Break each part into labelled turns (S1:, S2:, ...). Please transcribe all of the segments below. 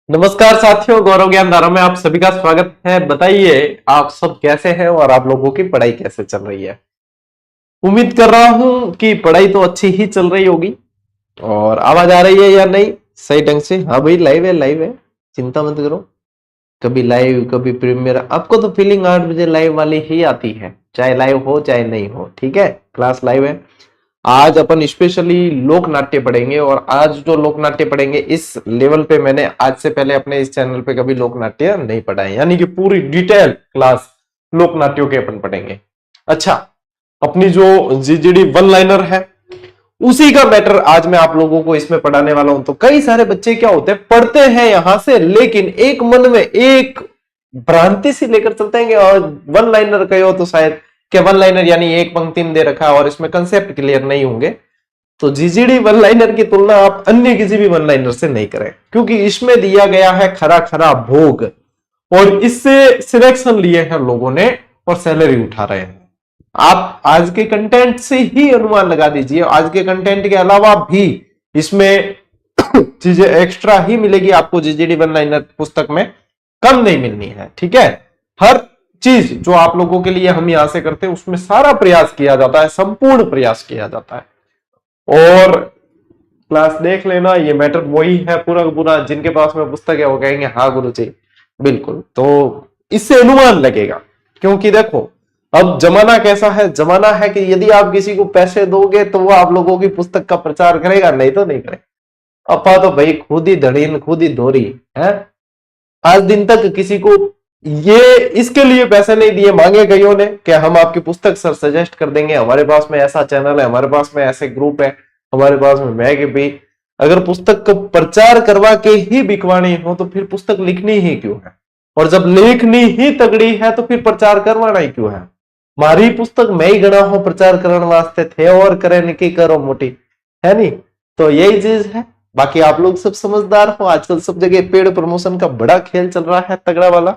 S1: नमस्कार साथियों, गौरव ज्ञान धारा में आप सभी का स्वागत है। बताइए आप सब कैसे हैं और आप लोगों की पढ़ाई कैसे चल रही है। उम्मीद कर रहा हूं कि पढ़ाई तो अच्छी ही चल रही होगी। और आवाज आ रही है या नहीं सही ढंग से? हाँ भाई, लाइव है, लाइव है, चिंता मत करो। कभी लाइव कभी प्रीमियर, आपको तो फीलिंग 8 बजे लाइव वाली ही आती है, चाहे लाइव हो चाहे नहीं हो। ठीक है, क्लास लाइव है। आज अपन स्पेशली लोक नाट्य पढ़ेंगे और आज जो लोक नाट्य पढ़ेंगे इस लेवल पे मैंने आज से पहले अपने इस चैनल पे कभी लोक नाट्य नहीं पढ़ा है, यानी कि पूरी डिटेल क्लास लोक नाट्यों के अपन पढ़ेंगे। अच्छा, अपनी जो जीजीडी वन लाइनर है उसी का मैटर आज मैं आप लोगों को इसमें पढ़ाने वाला हूं। तो कई सारे बच्चे क्या होते हैं, पढ़ते हैं यहां से लेकिन एक मन में एक भ्रांति सी लेकर चलते हैं और वन लाइनर कहे हो तो शायद कि वन लाइनर यानी एक पंक्ति में दे रखा है और इसमें कंसेप्ट क्लियर नहीं होंगे। तो जीजीडी वन लाइनर की तुलना आप अन्य किसी भी वन लाइनर से नहीं करें, क्योंकि इसमें दिया गया है खरा खरा भोग और इससे सिलेक्शन लिए हैं लोगों ने और सैलरी उठा रहे हैं। आप आज के कंटेंट से ही अनुमान लगा दीजिए, आज के कंटेंट के अलावा भी इसमें चीजें एक्स्ट्रा ही मिलेगी आपको। जीजीडी वन लाइनर पुस्तक में कम नहीं मिलनी है। ठीक है, हर चीज जो आप लोगों के लिए हम यहां से करते हैं उसमें सारा प्रयास किया जाता है, संपूर्ण प्रयास किया जाता है। और क्लास देख लेना, ये मैटर वही है पूरा पूरा। जिनके पास में पुस्तक है वो कहेंगे हाँ गुरुजी बिल्कुल, तो इससे अनुमान लगेगा। क्योंकि देखो अब जमाना कैसा है, जमाना है कि यदि आप किसी को पैसे दोगे तो वो आप लोगों की पुस्तक का प्रचार करेगा, नहीं तो नहीं करेगा। अपा तो भाई खुद ही धड़ीन खुद ही धोरी है। आज दिन तक किसी को ये इसके लिए पैसे नहीं दिए, मांगे कईयों ने कि हम आपकी पुस्तक सर सजेस्ट कर देंगे, हमारे पास में ऐसा चैनल है, हमारे पास में ऐसे ग्रुप है, हमारे पास में मैं भी। अगर पुस्तक को प्रचार करवा के ही बिकवानी हो तो फिर पुस्तक लिखनी ही क्यों है? और जब लिखनी ही तगड़ी है तो फिर प्रचार करवाना ही क्यों है? मारी पुस्तक मैं ही गणा हो प्रचार करने वास्ते थे और करे निकी करो मोटी, है नहीं? तो यही चीज है। बाकी आप लोग सब समझदार हो, आजकल सब जगह पेड प्रमोशन का बड़ा खेल चल रहा है तगड़ा वाला।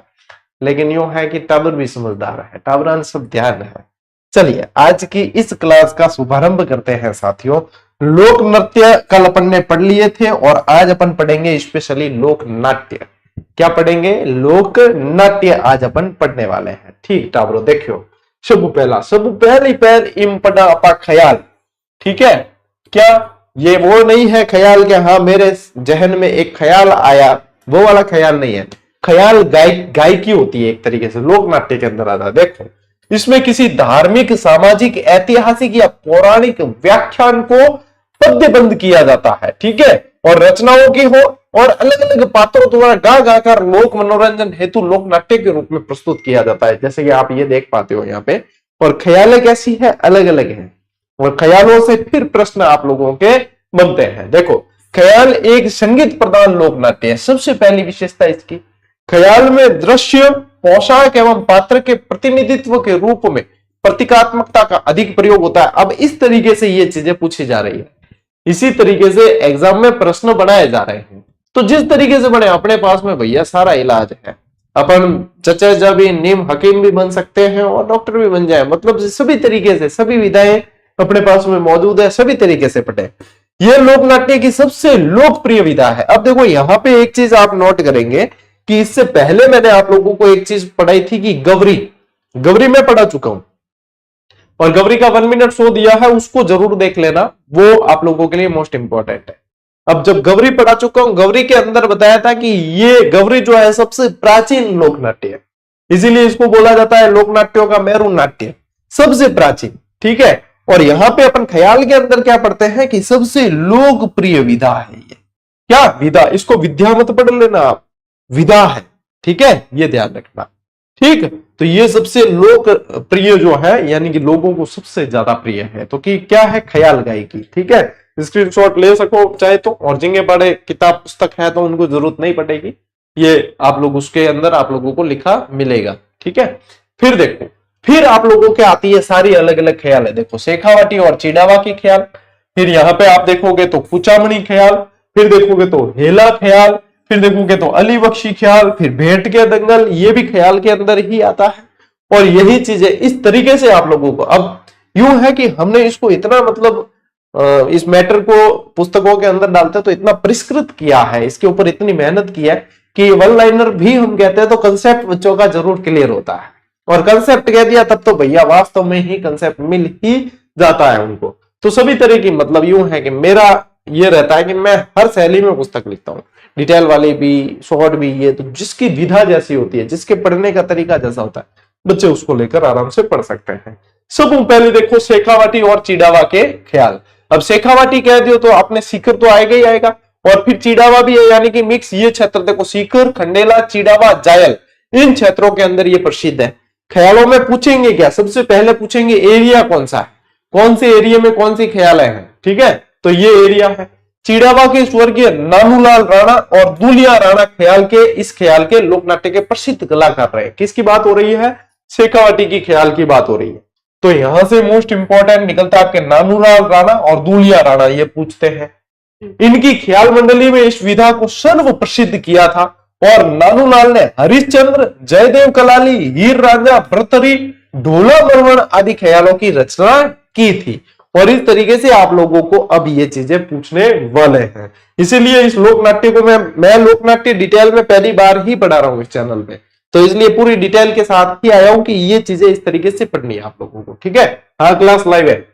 S1: लेकिन यूं है कि टाबर भी समझदार है, टाबरान सब ध्यान है। चलिए आज की इस क्लास का शुभारंभ करते हैं साथियों। लोक नृत्य कल अपन ने पढ़ लिए थे और आज अपन पढ़ेंगे स्पेशली लोक नाट्य। क्या पढ़ेंगे? लोक नाट्य आज अपन पढ़ने वाले हैं। ठीक टाबरो, देखियो सब पहली पहल इम पढ़ा अपा ख्याल। ठीक है, क्या ये वो नहीं है ख्याल कि हाँ मेरे जहन में एक ख्याल आया, वो वाला ख्याल नहीं है। ख्याल गायकी होती है एक तरीके से, लोक नाट्य के अंदर आता है। देखो इसमें किसी धार्मिक सामाजिक ऐतिहासिक या पौराणिक व्याख्यान को पद्यबंध किया जाता है। ठीक है, और रचनाओं की हो और अलग अलग पात्रों द्वारा गा गाकर लोक मनोरंजन हेतु लोक नाट्य के रूप में प्रस्तुत किया जाता है, जैसे कि आप ये देख पाते हो यहाँ पे। और ख्यालें कैसी है? अलग अलग है और ख्यालों से फिर प्रश्न आप लोगों के बनते हैं। देखो ख्याल एक संगीत प्रधान लोक नाट्य है। सबसे पहली विशेषता इसकी, ख्याल में दृश्य पोशाक एवं पात्र के प्रतिनिधित्व के रूप में प्रतीकात्मकता का अधिक प्रयोग होता है। अब इस तरीके से ये चीजें पूछी जा रही है, इसी तरीके से एग्जाम में प्रश्न बनाए जा रहे हैं। तो जिस तरीके से बने अपने पास में भैया सारा इलाज है। अपन चचा जबी नीम हकीम भी बन सकते हैं और डॉक्टर भी बन जाए, मतलब सभी तरीके से सभी विधाएं अपने पास में मौजूद है, सभी तरीके से पढ़े। यह लोक नाट्य की सबसे लोकप्रिय विधा है। अब देखो यहाँ पे एक चीज आप नोट करेंगे कि इससे पहले मैंने आप लोगों को एक चीज पढ़ाई थी कि गवरी मैं पढ़ा चुका हूं और गवरी का 1 मिनट शो दिया है, उसको जरूर देख लेना, वो आप लोगों के लिए मोस्ट इंपॉर्टेंट है। अब जब गवरी पढ़ा चुका हूं, गवरी के अंदर बताया था कि ये गवरी जो है सबसे प्राचीन लोक नाट्य है, इसीलिए इसको बोला जाता है लोक नाट्यों का मेरू नाट्य, सबसे प्राचीन। ठीक है, और यहां पे अपन ख्याल के अंदर क्या पढ़ते हैं कि सबसे लोकप्रिय विधा है ये। क्या विधा? इसको विद्या मत पढ़ लेना आप, विधा है। ठीक है, ये ध्यान रखना। ठीक, तो ये सबसे लोकप्रिय जो है यानी कि लोगों को सबसे ज्यादा प्रिय है। तो कि क्या है? ख्याल गायकी। ठीक है, स्क्रीनशॉट ले सको चाहे तो, और जिनके बड़े किताब पुस्तक है तो उनको जरूरत नहीं पड़ेगी, ये आप लोग उसके अंदर आप लोगों को लिखा मिलेगा। ठीक है, फिर देखो फिर आप लोगों के आती है सारी अलग अलग ख्याल है। देखो शेखावटी और चिड़ावा की ख्याल, फिर यहाँ पे आप देखोगे तो कुचामणी ख्याल, फिर देखोगे तो हेला ख्याल, फिर देखोगे तो अली बख्शी ख्याल, फिर भेंट के दंगल, ये भी ख्याल के अंदर ही आता है। और यही चीजें इस तरीके से आप लोगों को, अब यूं है कि हमने इसको इतना मतलब इस मैटर को पुस्तकों के अंदर डालते तो इतना परिष्कृत किया है, इसके ऊपर इतनी मेहनत की है कि वन लाइनर भी हम कहते हैं तो कंसेप्ट बच्चों का जरूर क्लियर होता है, और कंसेप्ट कह दिया तब तो भैया वास्तव में ही कंसेप्ट मिल ही जाता है उनको। तो सभी तरह की मतलब यूं है कि मेरा ये रहता है कि मैं हर शैली में पुस्तक लिखता हूँ, डिटेल वाली भी, शॉर्ट भी, ये तो जिसकी विधा जैसी होती है, जिसके पढ़ने का तरीका जैसा होता है, बच्चे उसको लेकर आराम से पढ़ सकते हैं। सब पहले देखो शेखावाटी और चिड़ावा के ख्याल। अब शेखावाटी कह दियो तो आपने सीकर तो आएगा ही आएगा, और फिर चिड़ावा भी है, यानी कि मिक्स। ये क्षेत्र देखो, सीकर, खंडेला, चिड़ावा, जायल, इन क्षेत्रों के अंदर ये प्रसिद्ध है। ख्यालों में पूछेंगे क्या, सबसे पहले पूछेंगे एरिया कौन सा है, कौन से एरिया में कौन सी ख्याल है, ठीक है, तो ये एरिया है। चिड़ावा के स्वर्गीय नानूलाल राणा और दूलिया राणा ख्याल के, इस ख्याल के लोकनाट्य के प्रसिद्ध कलाकार रहे। किसकी बात हो रही है, शेखावाटी की ख्याल की बात हो रही है। तो यहां से मोस्ट इंपॉर्टेंट निकलता है आपके नानूलाल राणा और दूलिया राणा, ये पूछते हैं। इनकी ख्याल मंडली में इस विधा को सर्व प्रसिद्ध किया था, और नानूलाल ने हरिश्चंद्र, जयदेव कलाली, हीर रांझा, भर्तरी, ढोला मरवण आदि ख्यालों की रचना की थी। और इस तरीके से आप लोगों को अब ये चीजें पूछने वाले हैं। इसीलिए इस लोकनाट्य को मैं लोकनाट्य डिटेल में पहली बार ही पढ़ा रहा हूं इस चैनल पे, तो इसलिए पूरी डिटेल के साथ ही आया हूं कि ये चीजें इस तरीके से पढ़नी है आप लोगों को, ठीक है। हाँ, क्लास लाइव है।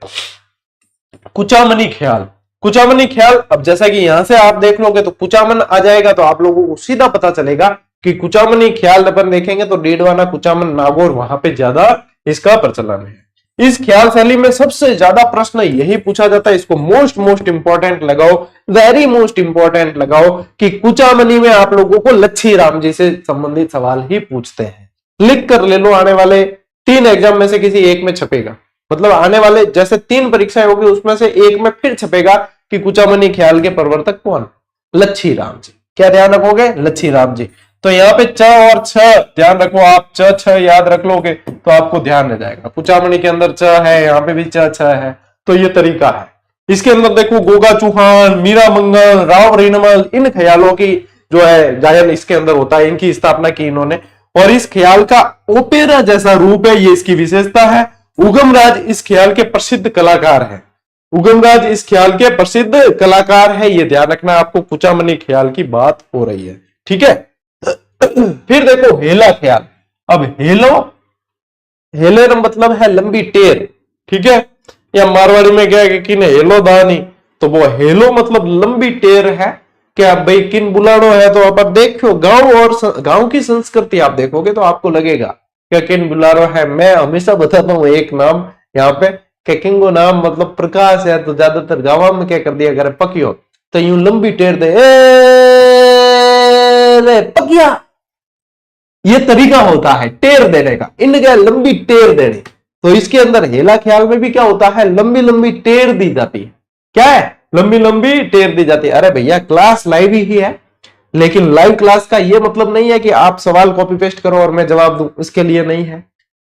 S1: कुचामनी ख्याल, कुचामनी ख्याल, अब जैसा कि यहां से आप देख लोगे तो कुचामन आ जाएगा, तो आप लोगों को सीधा पता चलेगा कि कुचामनी ख्याल अपन देखेंगे तो डीडवाना, कुचामन, नागौर, वहां पे ज्यादा इसका प्रचलन है। इस ख्याल शैली में सबसे ज्यादा प्रश्न यही पूछा जाता है, इसको मोस्ट इंपॉर्टेंट लगाओ, वेरी मोस्ट इंपॉर्टेंट लगाओ, कि कुचामनी में आप लोगों को लच्छी राम जी से संबंधित सवाल ही पूछते हैं। लिख कर ले लो, आने वाले 3 एग्जाम में से किसी एक में छपेगा, मतलब आने वाले जैसे 3 परीक्षाएं होगी उसमें से एक में फिर छपेगा कि कुचामनी ख्याल के प्रवर्तक कौन, लच्छी राम जी। क्या ध्यान रखोगे, लच्छी राम जी। तो यहाँ पे च और छ ध्यान रखो, आप च छ याद रख लोगे तो आपको ध्यान रह जाएगा। कुचामनी के अंदर च है, यहाँ पे भी च छ है, तो ये तरीका है। इसके अंदर देखो गोगा चौहान, मीरा मंगल, राव रेणमल, इन ख्यालों की जो है जायन इसके अंदर होता है, इनकी स्थापना की इन्होंने। और इस ख्याल का ओपेरा जैसा रूप है, ये इसकी विशेषता है। उगमराज इस ख्याल के प्रसिद्ध कलाकार हैं, उगमराज इस ख्याल के प्रसिद्ध कलाकार है, ये ध्यान रखना, आपको कुचामनी ख्याल की बात हो रही है, ठीक है। फिर देखो हेला ख्याल। अब हेले मतलब है लंबी टेर, ठीक है, या मारवाड़ी में क्या है कि हेलो दानी, तो वो हेलो मतलब लंबी टेर है। क्या भाई किन बुलानो है, तो आप देखो गांव और गांव की संस्कृति आप देखोगे तो आपको लगेगा क्या किन बुलानो है। मैं हमेशा बताता हूँ एक नाम यहाँ पे, किंगो नाम मतलब प्रकाश है, तो ज्यादातर गांव में क्या कर दिया करे, पकियो, तो यूं लंबी टेर दे रे पकिया, ये तरीका होता है टेर देने का, इनका लंबी टेर देने। तो इसके अंदर हेला ख्याल में भी क्या होता है, लंबी लंबी टेर दी जाती है। क्या है, लंबी लंबी टेर दी जाती है। अरे भैया क्लास लाइव ही है, लेकिन लाइव क्लास का ये मतलब नहीं है कि आप सवाल कॉपी पेस्ट करो और मैं जवाब दूं, इसके लिए नहीं है।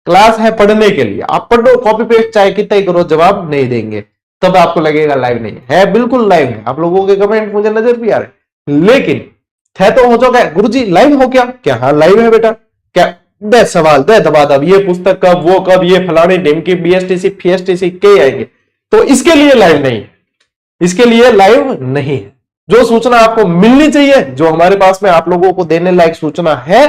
S1: क्लास है पढ़ने के लिए, आप पढ़ो, कॉपी पेस्ट चाहे कितना ही करो, जवाब नहीं देंगे, तब आपको लगेगा लाइव नहीं है। बिल्कुल लाइव है, आप लोगों के कमेंट मुझे नजर भी आ रहे, लेकिन थे तो हो जाओगे गुरुजी लाइव हो क्या, क्या हाँ लाइव है बेटा, क्या दे सवाल दे दबा दब, ये पुस्तक कब, वो कब, ये फलानी ढिमकी, बीएसटीसी फीएसटीसी के आएंगे, तो इसके लिए लाइव नहीं है, इसके लिए लाइव नहीं है। जो सूचना आपको मिलनी चाहिए, जो हमारे पास में आप लोगों को देने लायक सूचना है,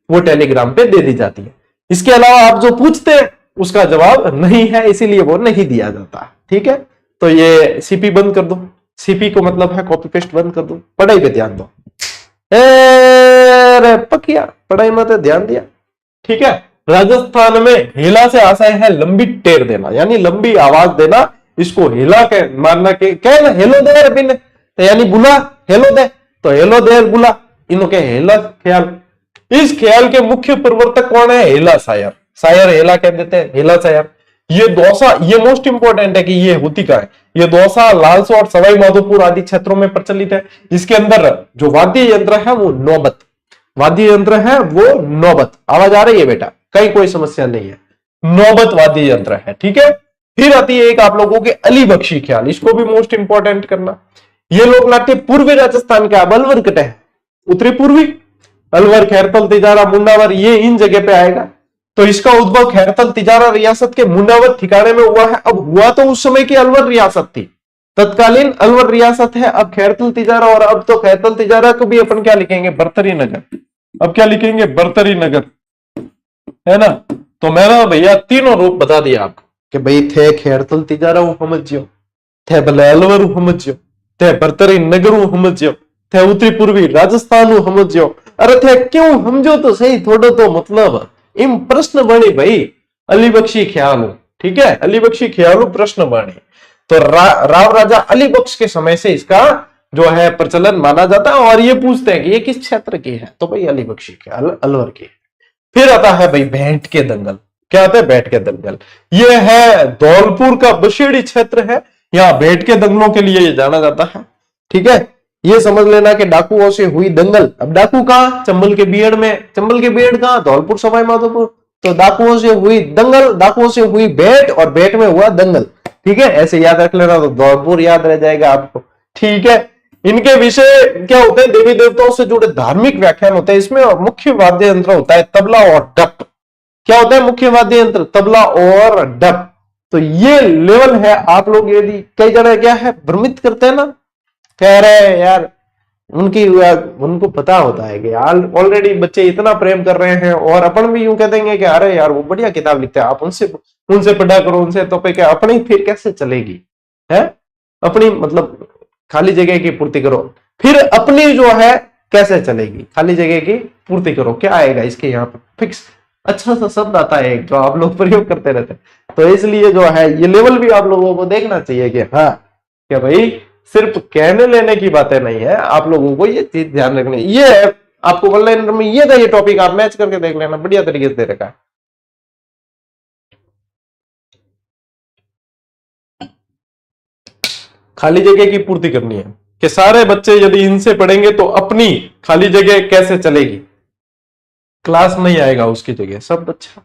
S1: वो टेलीग्राम पे दे दी जाती है। इसके अलावा आप जो पूछते हैं उसका जवाब नहीं है, इसीलिए वो नहीं दिया जाता, ठीक है। तो ये सीपी बंद कर दो, सीपी को मतलब है कॉपी पेस्ट बंद कर दो, पढ़ाई पे ध्यान दो। रे पकिया, पढ़ाई में तो ध्यान दिया, ठीक है। राजस्थान में हेला से आशय है लंबी टेर देना, यानी लंबी आवाज देना, इसको हेला के मारना के क्या है, हेलो दे बिन, तो यानी बुला, हेलो दे, तो हेलो दे बुला, इनके हेला ख्याल। इस ख्याल के मुख्य प्रवर्तक कौन है, हेला शायर, शायर हेला कह देते हैं, हेला शायर। ये दौसा, ये मोस्ट इंपोर्टेंट है कि ये होती का है, ये दौसा, लालसो और सवाई माधोपुर आदि क्षेत्रों में प्रचलित है। इसके अंदर जो वाद्य यंत्र है वो नौबत, वाद्य यंत्र है वो नौबत। आवाज आ रही है बेटा, कहीं कोई समस्या नहीं है, नौबत वाद्य यंत्र है, ठीक है। फिर आती है एक आप लोगों के अली बख्शी ख्याल, इसको भी मोस्ट इंपोर्टेंट करना। ये लोक नाट्य पूर्वी राजस्थान का अलवर कटे है, उत्तरी पूर्वी अलवर, खैरतल, तिजारा, मुंडावर, ये इन जगह पे आएगा। तो इसका उद्भव खैरतल तिजारा रियासत के मुंडावर ठिकाने में हुआ है। अब हुआ तो उस समय की अलवर रियासत थी, तत्कालीन अलवर रियासत है, अब खैरतुल तिजारा, और अब तो खैरतुल तिजारा को भी अपन क्या लिखेंगे, बर्तरी नगर। अब क्या लिखेंगे, बर्तरी नगर, है ना। तो मैंने भैया तीनों रूप बता दिया आपको कि भाई थे खैरतुल तिजारा समझियो, थे भले अलवर समझियो, थे बर्तरी नगर समझियो, थे उत्तरी पूर्वी राजस्थान समझियो। अरे थे क्यों समझो तो सही, थोड़ा तो मतलब इम प्रश्न बनी भाई, अली बख्शी ख्याल, ठीक है, अली बख्शी ख्याल प्रश्न बने। तो राव राजा अली बख्श के समय से इसका जो है प्रचलन माना जाता है, और ये पूछते हैं कि ये किस क्षेत्र की है, तो भाई अली बख्शी ख्याल अलवर की। फिर आता है भाई भेंट के दंगल। क्या आता है, भेंट के दंगल। ये है धौलपुर का बशेड़ी क्षेत्र है, यहाँ भेंट के दंगलों के लिए ये जाना जाता है, ठीक है। ये समझ लेना कि डाकुओं से हुई दंगल। अब डाकू कहां, चंबल के बीड़ में, चंबल के बीड़ कहां, धौलपुर सवाई माधोपुर। तो डाकुओं से हुई दंगल, डाकुओं से हुई भेंट, और भेंट में हुआ दंगल, ठीक है। ऐसे याद रख लेना, तो धौलपुर याद रह जाएगा आपको, ठीक है। इनके विषय क्या होते हैं, देवी देवताओं से जुड़े धार्मिक व्याख्यान होते हैं। इसमें मुख्य वाद्य यंत्र होता है तबला और डप। क्या होता है मुख्य वाद्य यंत्र, तबला और डप। तो ये लेवल है। आप लोग यदि कई जगह क्या है भ्रमित करते हैं ना, कह रहे हैं यार उनको पता होता है कि ऑलरेडी बच्चे इतना प्रेम कर रहे हैं, और अपन भी यूं कह देंगे कि अरे यार वो बढ़िया किताब लिखते हैं, आप उनसे पढ़ा करो, उनसे तो पे क्या अपनी फिर कैसे चलेगी है, अपनी मतलब खाली जगह की पूर्ति करो, फिर अपनी जो है कैसे चलेगी, खाली जगह की पूर्ति करो। क्या आएगा इसके यहाँ पे फिक्स अच्छा सा शब्द आता है जो आप लोग प्रयोग करते रहते हैं। तो इसलिए जो है ये लेवल भी आप लोगों को देखना चाहिए कि हाँ क्या भाई सिर्फ कहने लेने की बातें नहीं है, आप लोगों को ये चीज ध्यान रखनी। ये है आपको ऑनलाइन में ये था, ये टॉपिक आप मैच करके देख लेना, बढ़िया तरीके से दे रखा है। खाली जगह की पूर्ति करनी है कि सारे बच्चे यदि इनसे पढ़ेंगे तो अपनी खाली जगह कैसे चलेगी, क्लास नहीं आएगा उसकी जगह सब। अच्छा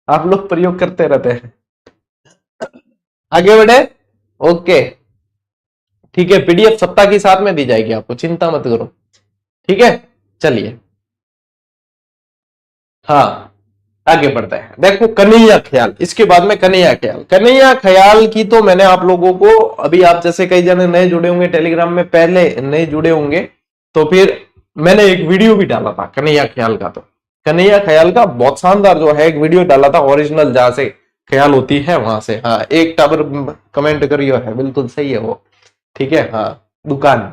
S1: आप लोग प्रयोग करते रहते हैं। आगे बढ़े, ओके ठीक है। पीडीएफ सप्ताह की साथ में दी जाएगी आपको, चिंता मत करो, ठीक है। चलिए हाँ आगे बढ़ते हैं। देखो कन्हैया ख्याल, इसके बाद में कन्हैया ख्याल। कन्हैया ख्याल की तो मैंने आप लोगों को अभी, आप जैसे कई जने नए जुड़े होंगे टेलीग्राम में, पहले नए जुड़े होंगे तो फिर मैंने एक वीडियो भी डाला था कन्हैया ख्याल का। तो कन्हैया ख्याल का बहुत शानदार जो है एक वीडियो डाला था, ओरिजिनल जहां से ख्याल होती है वहां से। हाँ एक टावर कमेंट करियो है, बिल्कुल सही है वो, ठीक है। हाँ दुकान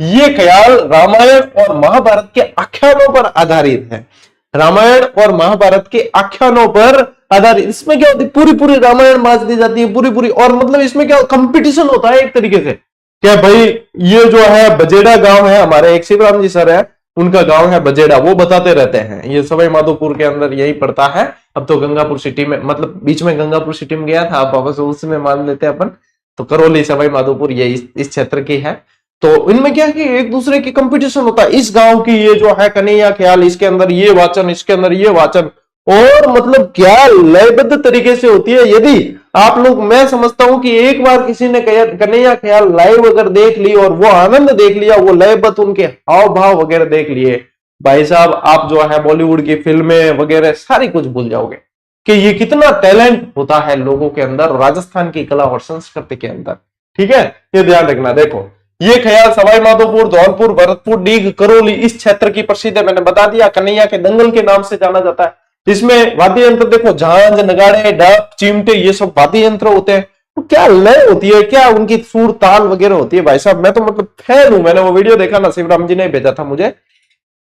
S1: ये ख्याल रामायण और महाभारत के आख्यानों पर आधारित है। रामायण और महाभारत के आख्यानों पर आधारित। इसमें क्या होती है, पूरी पूरी रामायण बांट दी जाती है, पूरी पूरी। और मतलब इसमें क्या कंपटीशन होता है एक तरीके से, क्या भाई ये जो है बजेड़ा गांव है, हमारे एक शिवराम जी सर है, उनका गांव है बजेड़ा, वो बताते रहते हैं। ये सवाई माधोपुर के अंदर यही पड़ता है। अब तो गंगापुर सिटी में, मतलब बीच में गंगापुर सिटी में गया था, आप वापस उसमें मान लेते हैं अपन। तो करौली सवाई माधोपुर ये इस क्षेत्र की है। तो इनमें क्या कि एक दूसरे की कंपटीशन होता है। इस गांव की ये जो है कन्हैया ख्याल, इसके अंदर ये वाचन, इसके अंदर ये वाचन, और मतलब क्या लयबद्ध तरीके से होती है। यदि आप लोग, मैं समझता हूं कि एक बार किसी ने कन्हैया ख्याल लाइव अगर देख ली और वो आनंद देख लिया, वो लयबद्ध उनके हाव भाव वगैरह देख लिए, भाई साहब आप जो है बॉलीवुड की फिल्में वगैरह सारी कुछ भूल जाओगे कि ये कितना टैलेंट होता है लोगों के अंदर, राजस्थान की कला और संस्कृति के अंदर, ठीक है। ये ध्यान रखना। देखो ये ख्याल सवाई माधोपुर, धौलपुर, भरतपुर, डीग, करौली इस क्षेत्र की प्रसिद्ध है, मैंने बता दिया। कन्हैया के दंगल के नाम से जाना जाता है। इसमें वाद्य यंत्र देखो, झांझ, नगाड़े, डप, चिमटे, ये सब वाद्य यंत्र होते हैं। तो क्या लय होती है, क्या उनकी सुर ताल वगैरह होती है, भाई साहब मैं तो मतलब फैन हूं। मैंने वो वीडियो देखा ना, शिवराम जी ने भेजा था मुझे,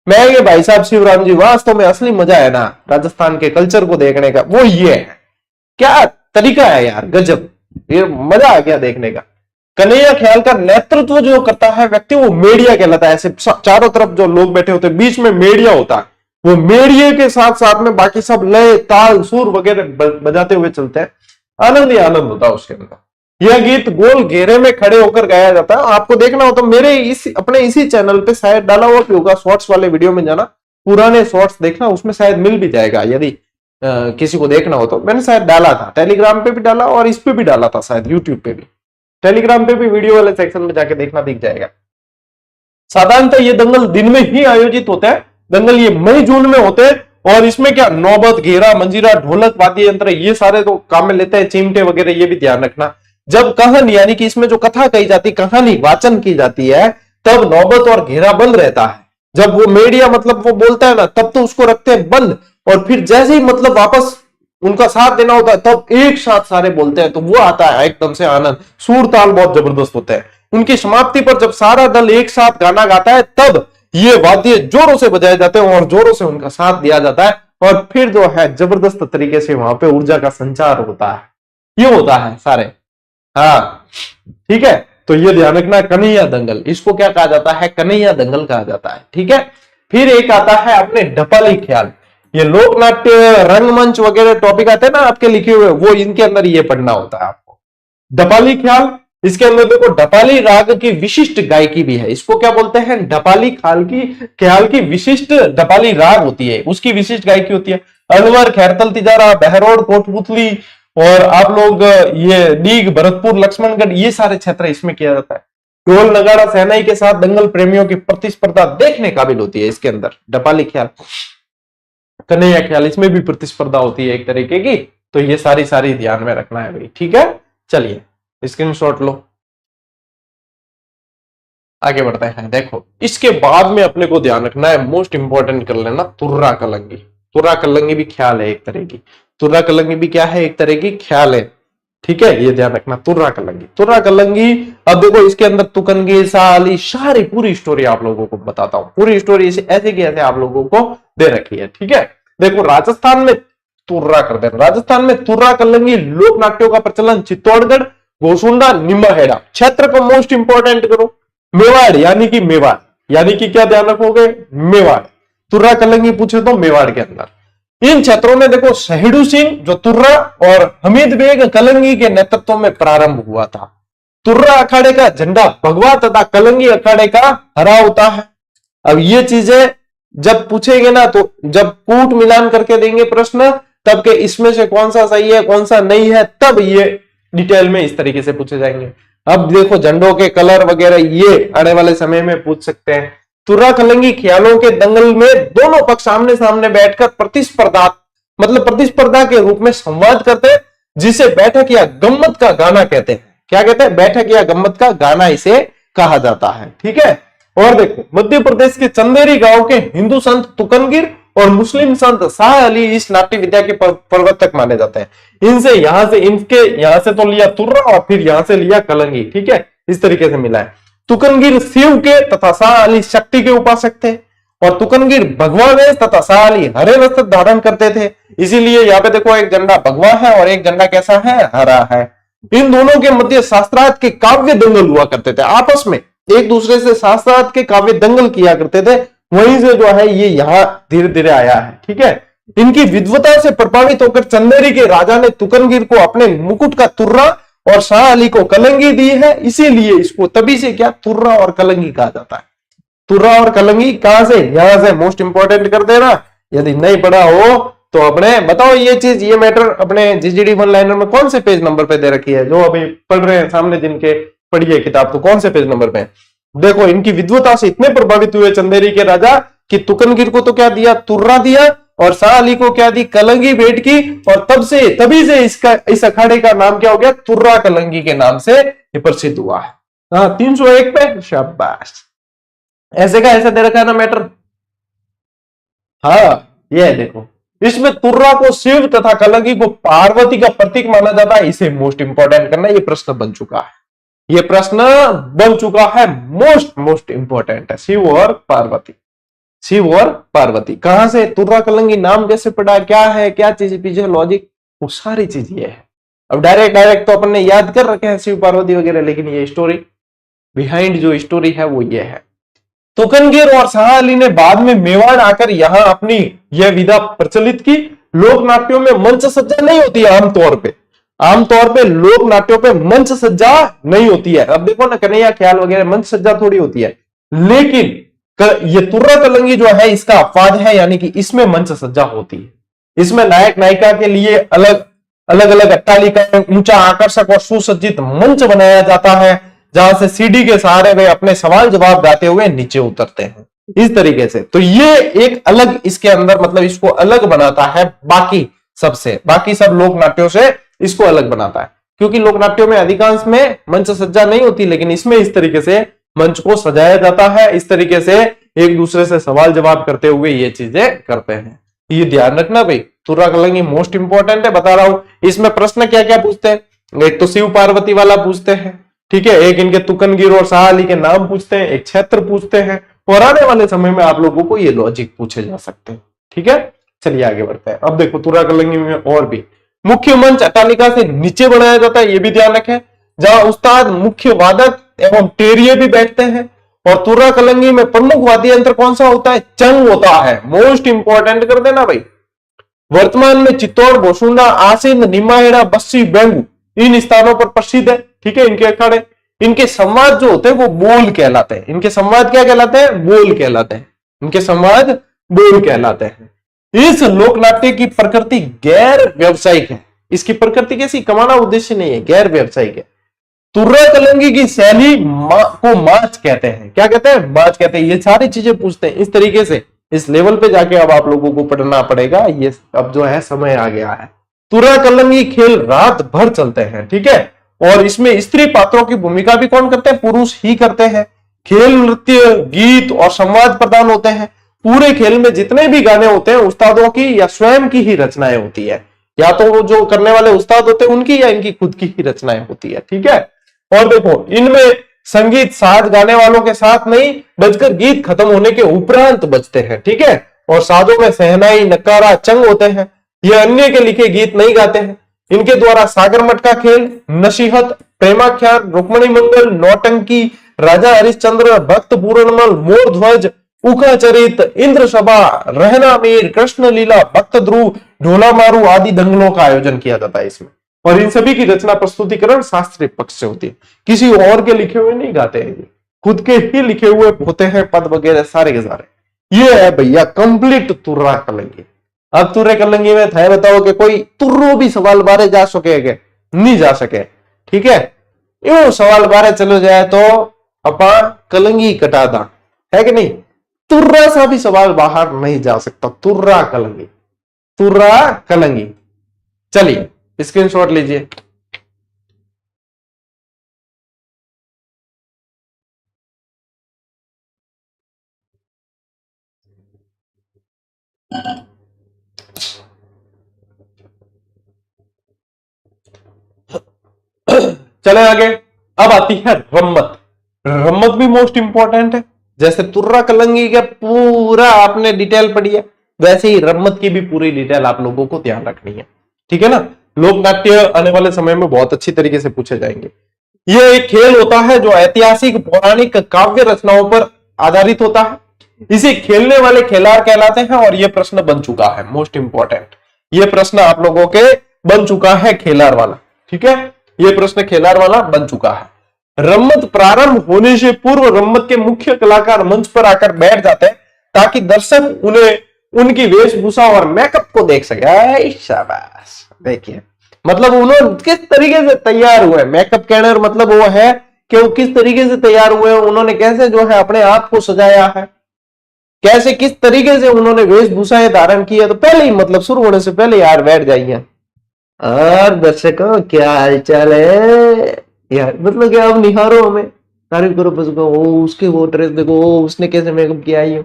S1: मैं ये भाई साहब शिवराम जी वास्तव में असली मजा है ना राजस्थान के कल्चर को देखने का, वो ये है। क्या तरीका है यार, गजब, ये मजा आ गया देखने का। कन्हैया ख्याल का नेतृत्व जो करता है व्यक्ति, वो मेड़िया कहलाता है। ऐसे चारों तरफ जो लोग बैठे होते हैं, बीच में मेड़िया होता है। वो मेड़िए के साथ साथ में बाकी सब लय, ताल, सुर वगैरह बजाते हुए चलते हैं। आनंद ही आनंद होता है उसके अंदर। यह गीत गोल घेरे में खड़े होकर गाया जाता है। आपको देखना हो तो मेरे अपने इसी चैनल पे शायद डाला हुआ भी होगा, शॉर्ट्स वाले वीडियो में जाना, पुराने शॉर्ट्स देखना, उसमें शायद मिल भी जाएगा। यदि किसी को देखना हो तो मैंने शायद डाला था, टेलीग्राम पे भी डाला और इस पे भी डाला था, शायद यूट्यूब पे भी। टेलीग्राम पे भी वीडियो वाले सेक्शन में जाके देखना, दिख जाएगा। साधारणतः ये दंगल दिन में ही आयोजित होते हैं। दंगल ये मई जून में होते हैं। और इसमें क्या नौबत, घेरा, मंजीरा, ढोलक, वाद्य यंत्र ये सारे तो काम में लेते हैं, चिमटे वगैरह ये भी ध्यान रखना। जब कहन यानी कि इसमें जो कथा कही जाती है, कहानी वाचन की जाती है, तब नौबत और घेरा बंद रहता है। जब वो मीडिया मतलब वो बोलता है ना, तब तो उसको रखते हैं बंद, और फिर जैसे ही मतलब वापस उनका साथ देना होता है तब एक साथ सारे बोलते हैं, तो वो आता है एकदम से आनंद। सुर ताल बहुत जबरदस्त होता है। उनकी समाप्ति पर जब सारा दल एक साथ गाना गाता है, तब ये वाद्य जोरों से बजाए जाते हैं और जोरों से उनका साथ दिया जाता है, और फिर जो है जबरदस्त तरीके से वहां पे ऊर्जा का संचार होता है। ये होता है सारे। हाँ ठीक है, तो ये ध्यान रखना, कन्हैया दंगल, इसको क्या कहा जाता है? कन्हैया दंगल कहा जाता है। ठीक है, फिर एक आता है अपने ढपाली ख्याल। ये लोकनाट्य, रंगमंच वगैरह टॉपिक आते हैं ना आपके लिखे हुए, वो इनके अंदर ये पढ़ना होता है आपको। ढपाली ख्याल, इसके अंदर देखो ढपाली राग की विशिष्ट गायकी भी है। इसको क्या बोलते हैं? ढपाली ख्याल की विशिष्ट ढपाली राग होती है, उसकी विशिष्ट गायकी होती है। अलवर, खैरतल, तिजारा, बहरोड, कोटपुतली, और आप लोग ये डीग, भरतपुर, लक्ष्मणगढ़, ये सारे क्षेत्र इसमें किया जाता है। ढोल नगाड़ा सहनाई के साथ दंगल प्रेमियों की प्रतिस्पर्धा देखने काबिल होती है इसके अंदर। ढपाली ख्याल, कन्हैया ख्याल, इसमें भी प्रतिस्पर्धा होती है एक तरीके की। तो ये सारी ध्यान में रखना है भाई। ठीक है, चलिए स्क्रीनशॉट लो, आगे बढ़ते हैं। देखो इसके बाद में अपने को ध्यान रखना है, मोस्ट इंपॉर्टेंट कर लेना, तुर्रा कलंगी। तुर्रा कलंगी भी ख्याल है एक तरह की। तुर्रा कलंगी भी क्या है? एक तरह की ख्याल है। ठीक है, ये ध्यान रखना, तुर्रा कलंगी। तुर्रा कलंगी, अब देखो इसके अंदर तुकनगी, साली, सारी पूरी स्टोरी आप लोगों को बताता हूं। पूरी स्टोरी ऐसे की ऐसे आप लोगों को दे रखी है। ठीक है, देखो राजस्थान में तुर्रा कर दे, राजस्थान में तुर्रा कलंगी लोक नाट्यों का प्रचलन चित्तौड़गढ़, गोसुंडा, निम्बाहेड़ा क्षेत्र को मोस्ट इंपॉर्टेंट करो। मेवाड़ यानी कि मेवाड़, यानी कि क्या ध्यान रखोगे? मेवाड़। तुर्रा कलंगी पूछे तो मेवाड़ के अंदर। इन क्षेत्रों में देखो शहीडू सिंह जो तुर्रा और हमीद बेग कलंगी के नेतृत्व में प्रारंभ हुआ था। तुर्रा अखाड़े का झंडा भगवा तथा कलंगी अखाड़े का हरा होता है। अब ये चीजें जब पूछेंगे ना, तो जब कूट मिलान करके देंगे प्रश्न, तब के इसमें से कौन सा सही है कौन सा नहीं है, तब ये डिटेल में इस तरीके से पूछे जाएंगे। अब देखो झंडों के कलर वगैरह ये आने वाले समय में पूछ सकते हैं। तुर्रा कलंगी ख्यालों के दंगल में दोनों पक्ष सामने सामने बैठकर प्रतिस्पर्धा के रूप में संवाद करते हैं, जिसे बैठक या गम्मत का गाना कहते हैं। क्या कहते हैं? बैठक या गम्मत का गाना इसे कहा जाता है। ठीक है, और देखो मध्य प्रदेश के चंदेरी गांव के हिंदू संत तुकनगिर और मुस्लिम संत शाह अली इस नाट्य विद्या के प्रवर्तक माने जाते हैं। इनके यहां से तो लिया तुर्रा और फिर यहां से लिया कलंगी। ठीक है, इस तरीके से मिला है। तुकनगिर शिव के तथा शाह अली शक्ति के उपासक थे, और तुकनगिर भगवा वेश तथा शाह अली हरे वस्त्र धारण करते थे। इसीलिए यहाँ पे देखो एक झंडा भगवा है और एक झंडा कैसा है? हरा है। इन दोनों के मध्य शास्त्रार्थ के काव्य दंगल हुआ करते थे, आपस में एक दूसरे से शास्त्रार्थ के काव्य दंगल किया करते थे। वहीं से जो है ये यहाँ धीरे धीरे आया है। ठीक है, इनकी विद्वता से प्रभावित होकर चंदेरी के राजा ने तुकनगिर को अपने मुकुट का तुर्रा और शाह अली को कलंगी दी है। इसीलिए इसको तभी से क्या तुर्रा और कलंगी कहा जाता है। तुर्रा और कलंगी कहां से? यहां से मोस्ट इंपॉर्टेंट कर देना। यदि नहीं पढ़ा हो तो अपने बताओ ये चीज, ये मैटर अपने जीजीडी वन लाइनर में कौन से पेज नंबर पे दे रखी है? जो अभी पढ़ रहे हैं सामने जिनके पढ़िए किताब, तो कौन से पेज नंबर पे? देखो इनकी विद्वता से इतने प्रभावित हुए चंदेरी के राजा कि तुकनगिर को तो क्या दिया? तुर्रा दिया, और शाह अली को क्या दी? कलंगी भेंट की। और तभी से इस अखाड़े का नाम क्या हो गया? तुर्रा कलंगी के नाम से ये प्रसिद्ध हुआ है। हाँ 301 पे, शाबाश। ऐसे का ऐसा दे रखा है ना मैटर। हाँ ये देखो, इसमें तुर्रा को शिव तथा कलंगी को पार्वती का प्रतीक माना जाता है। इसे मोस्ट इंपॉर्टेंट करना, ये प्रश्न बन चुका है। ये प्रश्न बन चुका है, मोस्ट इंपॉर्टेंट है। शिव और पार्वती, शिव और पार्वती कहां से? तुर्रा कलंगी नाम कैसे पड़ा, क्या है, क्या चीज पीछे लॉजिक, वो सारी चीज ये है। अब डायरेक्ट तो अपन ने याद कर रखे हैं शिव पार्वती वगैरह, लेकिन ये स्टोरी बिहाइंड जो स्टोरी है वो ये है। तुकनगिर और शाह अली ने बाद में मेवाड़ आकर यहां अपनी यह विधा प्रचलित की। लोक नाट्यों में मंच सज्जा नहीं होती है आमतौर पे लोक नाट्यों पे मंच सज्जा नहीं होती है। अब देखो ना कन्हैया ख्याल वगैरह मंच सज्जा थोड़ी होती है, लेकिन ये तुर्रा कलंगी जो है इसका अपवाद है, यानी कि इसमें मंच सज्जा होती है। इसमें नायक नायिका के लिए अलग अलग अट्टालिका, ऊंचा आकर्षक और सुसज्जित मंच बनाया जाता है, जहां से सीढ़ी के सहारे वे अपने सवाल जवाब गाते हुए नीचे उतरते हैं, इस तरीके से। तो ये एक अलग इसके अंदर मतलब इसको अलग बनाता है बाकी सब लोक नाट्यों से इसको अलग बनाता है। क्योंकि लोक नाट्यों में अधिकांश में मंच सज्जा नहीं होती, लेकिन इसमें इस तरीके से मंच को सजाया जाता है, इस तरीके से एक दूसरे से सवाल जवाब करते हुए ये चीजें करते हैं। ये ध्यान रखना भाई, तुर्रा कलंगी मोस्ट इंपॉर्टेंट है, बता रहा हूं। इसमें प्रश्न क्या क्या पूछते हैं, एक तो शिव पार्वती वाला पूछते हैं, ठीक है, एक इनके तुकनगिर और शाहअली के नाम पूछते हैं, एक क्षेत्र पूछते हैं, और आने वाले समय में आप लोगों को ये लॉजिक पूछे जा सकते हैं। ठीक है, चलिए आगे बढ़ते हैं। अब देखो तुर्रा कलंगी में और भी मुख्य मंच अट्टालिका से नीचे बनाया जाता है, ये भी ध्यान रखें, जहां उस्ताद मुख्य वादक एवं टेरिये भी बैठते हैं। और तुर्रा कलंगी में प्रमुख वाद्य यंत्र कौन सा होता है, चंग होता है। मोस्ट इंपॉर्टेंट कर देना भाई। वर्तमान में चित्तौड़, भोसुंडा, आसीन, निमाहेड़ा, बस्सी, बेंगू इन स्थानों पर प्रसिद्ध है। ठीक है, इनके अखाड़े, इनके संवाद जो होते हैं वो बोल कहलाते हैं। इनके संवाद क्या कहलाते हैं, बोल कहलाते हैं। इनके संवाद बोल कहलाते हैं। इस लोकनाट्य की प्रकृति गैर व्यवसायिक है। इसकी प्रकृति कैसी, कमाना उद्देश्य नहीं है, गैर व्यवसायिक है। तुर्रा कलंगी की शैली को माच कहते हैं। क्या कहते हैं, माच कहते हैं। ये सारी चीजें पूछते हैं इस तरीके से। इस लेवल पे जाके अब आप लोगों को पढ़ना पड़ेगा। ये अब जो है समय आ गया है। तुर्रा कलंगी खेल रात भर चलते हैं, ठीक है, और इसमें स्त्री पात्रों की भूमिका भी कौन करते हैं, पुरुष ही करते हैं। खेल, नृत्य, गीत और संवाद प्रदान होते हैं। पूरे खेल में जितने भी गाने होते हैं उस्तादों की या स्वयं की ही रचनाएं होती है, या तो वो जो करने वाले उस्ताद होते हैं उनकी या इनकी खुद की ही रचनाएं होती है। ठीक है, और देखो इनमें संगीत साज गाने वालों के साथ नहीं बजकर गीत खत्म होने के उपरांत बजते हैं। ठीक है, और साजों में सहनाई, नकारा, चंग होते हैं। ये अन्य के लिखे गीत नहीं गाते हैं। इनके द्वारा सागर मटका खेल, नसीहत, प्रेमाख्यान, रुक्मणी मंगल, नौटंकी, राजा हरिश्चंद्र, भक्त पूरणमल, मोर ध्वज, उखा चरित, इंद्र सभा, रहना मीर, कृष्ण लीला, भक्त ध्रुव, ढोला मारू आदि दंगलों का आयोजन किया जाता है इसमें। और इन सभी की रचना प्रस्तुतिकरण शास्त्रीय पक्ष से होती है, किसी और के लिखे हुए नहीं गाते हैं, खुद के ही लिखे हुए होते हैं पद वगैरह सारे के सारे। ये है भैया कंप्लीट तुर्रा कलंगी। अब तुर्रे कलंगी में था बताओ कि कोई तुर्रो भी सवाल बारे जा सके क्या, नहीं जा सके। ठीक है, यूं सवाल बारे चलो जाए तो अपा कलंगी कटा दा, है कि नहीं। तुर्रा सा भी सवाल बाहर नहीं जा सकता। तुर्रा कलंगी, तुर्रा कलंगी। चलिए स्क्रीनशॉट लीजिए। चले आगे। अब आती है रम्मत। रम्मत भी मोस्ट इंपॉर्टेंट है। जैसे तुर्रा कलंगी का पूरा आपने डिटेल पढ़ी है, वैसे ही रम्मत की भी पूरी डिटेल आप लोगों को ध्यान रखनी है। ठीक है ना, लोकनाट्य आने वाले समय में बहुत अच्छी तरीके से पूछे जाएंगे। यह एक खेल होता है जो ऐतिहासिक पौराणिक काव्य रचनाओं पर आधारित होता है। इसे खेलने वाले खिलाड़ कहलाते हैं। और यह प्रश्न बन चुका है, मोस्ट इंपॉर्टेंट, यह प्रश्न आप लोगों के बन चुका है खिलाड़ वाला। ठीक है, यह प्रश्न खिलाड़ वाला बन चुका है। रम्मत प्रारंभ होने से पूर्व रम्मत के मुख्य कलाकार मंच पर आकर बैठ जाते हैं ताकि दर्शक उन्हें उनकी वेशभूषा और मेकअप को देख सके। शाबाश, देखिए मतलब उन्होंने किस तरीके से तैयार हुए। मेकअप कहने मतलब वो है कि वो किस तरीके से तैयार हुए, उन्होंने कैसे जो है अपने आप को सजाया है, कैसे किस तरीके से उन्होंने वेशभूषाएं धारण की है। तो पहले ही मतलब शुरू होने से पहले यार बैठ जाइए। और दर्शकों क्या हालचाल है यार, मतलब क्या अब निहारो हमें, तारीफ करो बस, ओ उसके वो ड्रेस देखो, ओ उसने कैसे मेकअप किया है।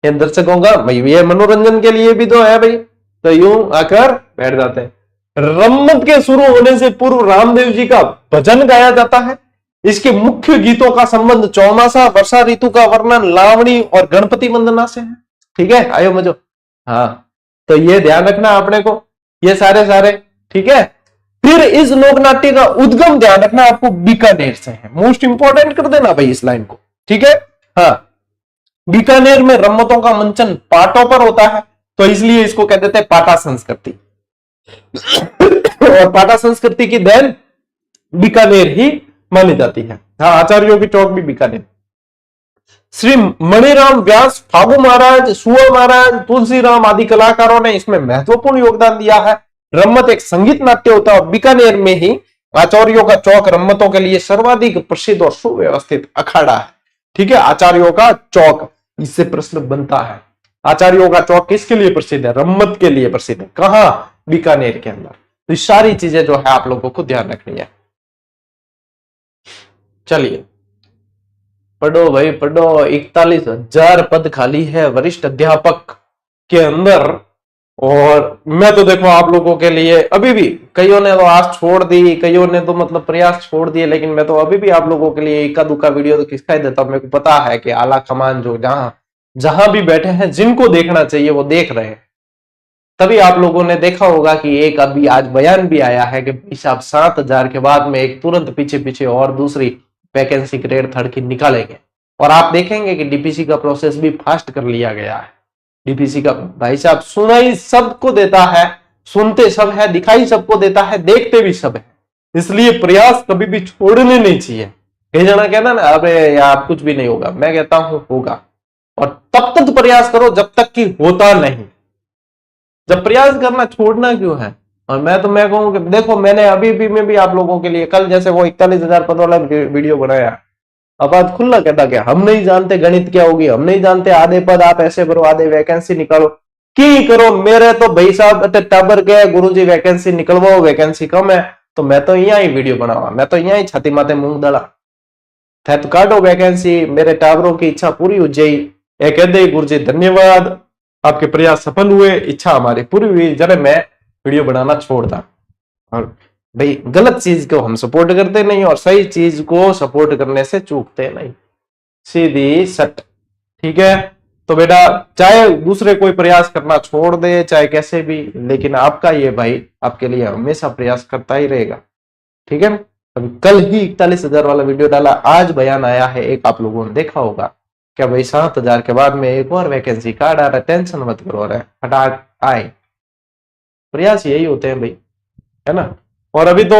S1: ये दर्शकों का भाई ये मनोरंजन के लिए भी तो है भाई, तो यूं आकर बैठ जाते हैं। रम्मत के शुरू होने से पूर्व रामदेव जी का भजन गाया जाता है। इसके मुख्य गीतों का संबंध चौमासा, वर्षा ऋतु का वर्णन, लावणी और गणपति वंदना से है। ठीक है, आयो मजो। हाँ, तो ये ध्यान रखना अपने को, ये सारे ठीक है। फिर इस लोकनाट्य का उद्गम ध्यान रखना आपको बीकानेर से है। मोस्ट इंपॉर्टेंट कर देना भाई इस लाइन को। ठीक है, हाँ, बीकानेर में रम्मतों का मंचन पाटों पर होता है, तो इसलिए इसको कह देते हैं पाटा संस्कृति। और पाटा संस्कृति की देन बीकानेर ही मानी जाती है। हाँ, आचार्यों की चौक भी बीकानेर। श्री मणिराम व्यास, फागु महाराज, सुआ महाराज, तुलसीराम आदि कलाकारों ने इसमें महत्वपूर्ण योगदान दिया है। रम्मत एक संगीत नाट्य होता है। बीकानेर में ही आचार्यों का चौक रम्मतों के लिए सर्वाधिक प्रसिद्ध और सुव्यवस्थित अखाड़ा है। ठीक है, आचार्यों का चौक, इससे प्रश्न बनता है आचार्यों का चौक किसके लिए प्रसिद्ध है, रम्मत के लिए प्रसिद्ध है। कहां, बीकानेर के अंदर। तो सारी चीजें जो है आप लोगों को ध्यान रखनी है। चलिए पढ़ो भाई पढ़ो। 41,000 पद खाली है वरिष्ठ अध्यापक के अंदर। और मैं तो देखो आप लोगों के लिए अभी भी, कईयों ने तो आस छोड़ दी, कईयों ने तो मतलब प्रयास छोड़ दिए, लेकिन मैं तो अभी भी आप लोगों के लिए इक्का दुक्का वीडियो तो किसका ही देता हूं। मेरे को पता है कि आला कमान जो जहां जहां भी बैठे हैं, जिनको देखना चाहिए वो देख रहे हैं। तभी आप लोगों ने देखा होगा कि एक अभी आज बयान भी आया है कि भाई साहब 7,000 के बाद में एक तुरंत पीछे पीछे और दूसरी वैकेंसी ग्रेड 3 की निकालेंगे। और आप देखेंगे कि डीपीसी का प्रोसेस भी फास्ट कर लिया गया है। डीपीसी का भाई साहब सुनाई सबको देता है, सुनते सब है, दिखाई सबको देता है, देखते भी सब है। इसलिए प्रयास कभी भी छोड़ने नहीं चाहिए। कई जना कहना ना अरे यार कुछ भी नहीं होगा, मैं कहता हूं होगा। और तब तक प्रयास करो जब तक कि होता नहीं। जब प्रयास करना छोड़ना क्यों है। और मैं कहूं कि देखो मैंने अभी भी मैं भी आप लोगों के लिए कल जैसे वो 41,000 पद वाला वीडियो बनाया। अब आज खुला कहता क्या हम नहीं जानते गणित क्या होगी, हम नहीं जानते आधे पद आप ऐसे भरो, आधे वैकेंसी निकालो की करो। मेरे तो भाई साहब टबर के गुरुजी वैकेंसी निकलवाओ, वैकेंसी कम है तो मैं तो यहाँ ही वीडियो बनावा, मैं तो यहाँ ही छाती माते मूंग दड़ा थे तो काटो वैकेंसी। मेरे टावरों की इच्छा पूरी हो जाई। ये कह दे गुरुजी धन्यवाद, आपके प्रयास सफल हुए, इच्छा हमारी पूरी हुई, जरा मैं वीडियो बनाना छोड़ दा। और भाई गलत चीज को हम सपोर्ट करते नहीं और सही चीज को सपोर्ट करने से चूकते नहीं, सीधी सट। ठीक है तो बेटा चाहे दूसरे कोई प्रयास करना छोड़ दे चाहे कैसे भी, लेकिन आपका ये भाई आपके लिए हमेशा प्रयास करता ही रहेगा। ठीक है ना। अभी कल ही 41,000 वाला वीडियो डाला, आज बयान आया है एक, आप लोगों ने देखा होगा क्या भाई 7,000 के बाद में एक और वैकेंसी कार्ड आ रहा है, टेंशन मत करो रहा है, फटाक आए। प्रयास यही होते हैं भाई, है ना। और अभी तो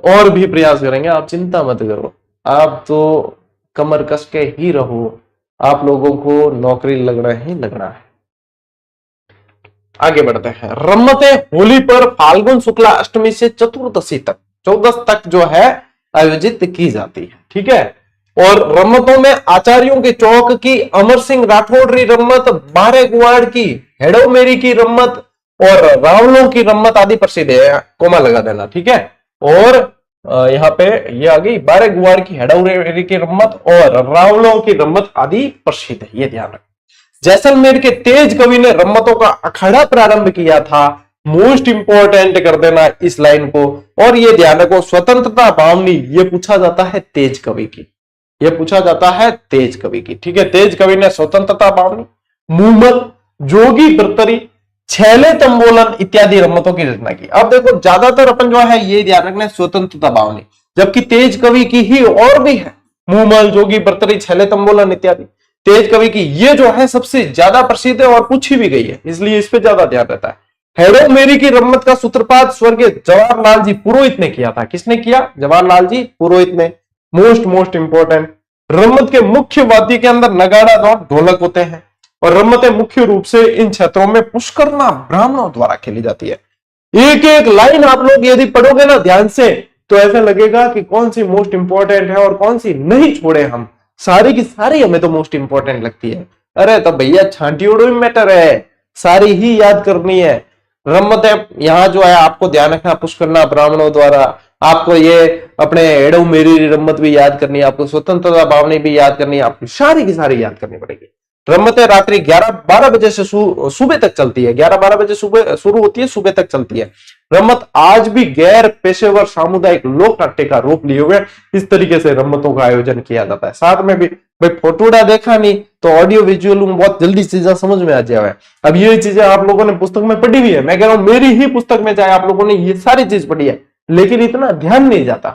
S1: और भी प्रयास करेंगे, आप चिंता मत करो। आप तो कमर कस के ही रहो, आप लोगों को नौकरी लगना ही लगना है। आगे बढ़ते हैं। रम्मते होली पर फाल्गुन शुक्ला अष्टमी से चतुर्दशी तक 14 तक जो है आयोजित की जाती है। ठीक है। और रम्मतों में आचार्यों के चौक की अमर सिंह राठौड़ी रम्मत, बारे गुआड़ की हेडो मेरी की रम्मत और रावलों की रम्मत आदि प्रसिद्ध है। कोमा लगा देना। ठीक है। और यहाँ पे ये आ गई बारे गुआड़ की हेडो मेरी की रम्मत और रावलों की रम्मत आदि प्रसिद्ध है, ये ध्यान रखना। जैसलमेर के तेज कवि ने रम्मतों का अखाड़ा प्रारंभ किया था। मोस्ट इंपोर्टेंट कर देना इस लाइन को। और ये ध्यान रखो स्वतंत्रता भावनी ये पूछा जाता है तेज कवि की, ये पूछा जाता है तेज कवि की। ठीक है। तेज कवि ने स्वतंत्रता भावनी, मूमल, जोगी बर्तरी, छैले तंबोलन इत्यादि रम्मतों की रचना की। अब देखो ज्यादातर अपन जो है ये ध्यान रखना स्वतंत्रता भावनी, जबकि तेज कवि की ही और भी है, मूमल, जोगी बर्तरी, छैले तंबोलन इत्यादि। तेज कवि की ये जो है सबसे ज्यादा प्रसिद्ध है और पूछी भी गई है, इसलिए इस पे ज्यादा ध्यान रहता है। हेडो मेरी की रम्मत का सूत्रपात स्वर्गीय जवाहरलाल जी पुरोहित ने किया था। किसने किया? जवाहरलाल जी पुरोहित ने। Most important. रम्मत के मुख्य वाद्य के अंदर नगाड़ा और ढोलक होते हैं और रम्मतें मुख्य रूप से इन क्षेत्रों में पुष्करमा ब्राह्मणों द्वारा खेली जाती है। एक एक लाइन आप लोग यदि पढ़ोगे ना ध्यान से तो ऐसा लगेगा कि कौन सी मोस्ट इंपोर्टेंट है और कौन सी नहीं छोड़े हम। सारी की सारी हमें तो मोस्ट इंपोर्टेंट लगती है। अरे तो भैया छांटी उड़ो मैटर है, सारी ही याद करनी है। रम्मतें यहाँ जो है आपको ध्यान रखना पुष्करमा ब्राह्मणों द्वारा। आपको ये अपने एडो मेरी रम्मत भी याद करनी है, आपको स्वतंत्रता भावनी भी याद करनी है, आपको सारी की सारी याद करनी पड़ेगी। रम्मतें रात्रि 11-12 बजे से सुबह तक चलती है, 11-12 बजे सुबह शुरू होती है, सुबह तक चलती है। रम्मत आज भी गैर पेशेवर सामुदायिक लोक नाट्य का रूप लिए हुए इस तरीके से रम्मतों का आयोजन किया जाता है। साथ में भी भाई फोटोड़ा देखा नहीं तो ऑडियो विजुअल बहुत जल्दी चीजें समझ में आ जाए। अब ये चीजें आप लोगों ने पुस्तक में पढ़ी हुई है, मैं कह रहा हूं मेरी ही पुस्तक में चाहे आप लोगों ने ये सारी चीज पढ़ी है, लेकिन इतना ध्यान नहीं जाता।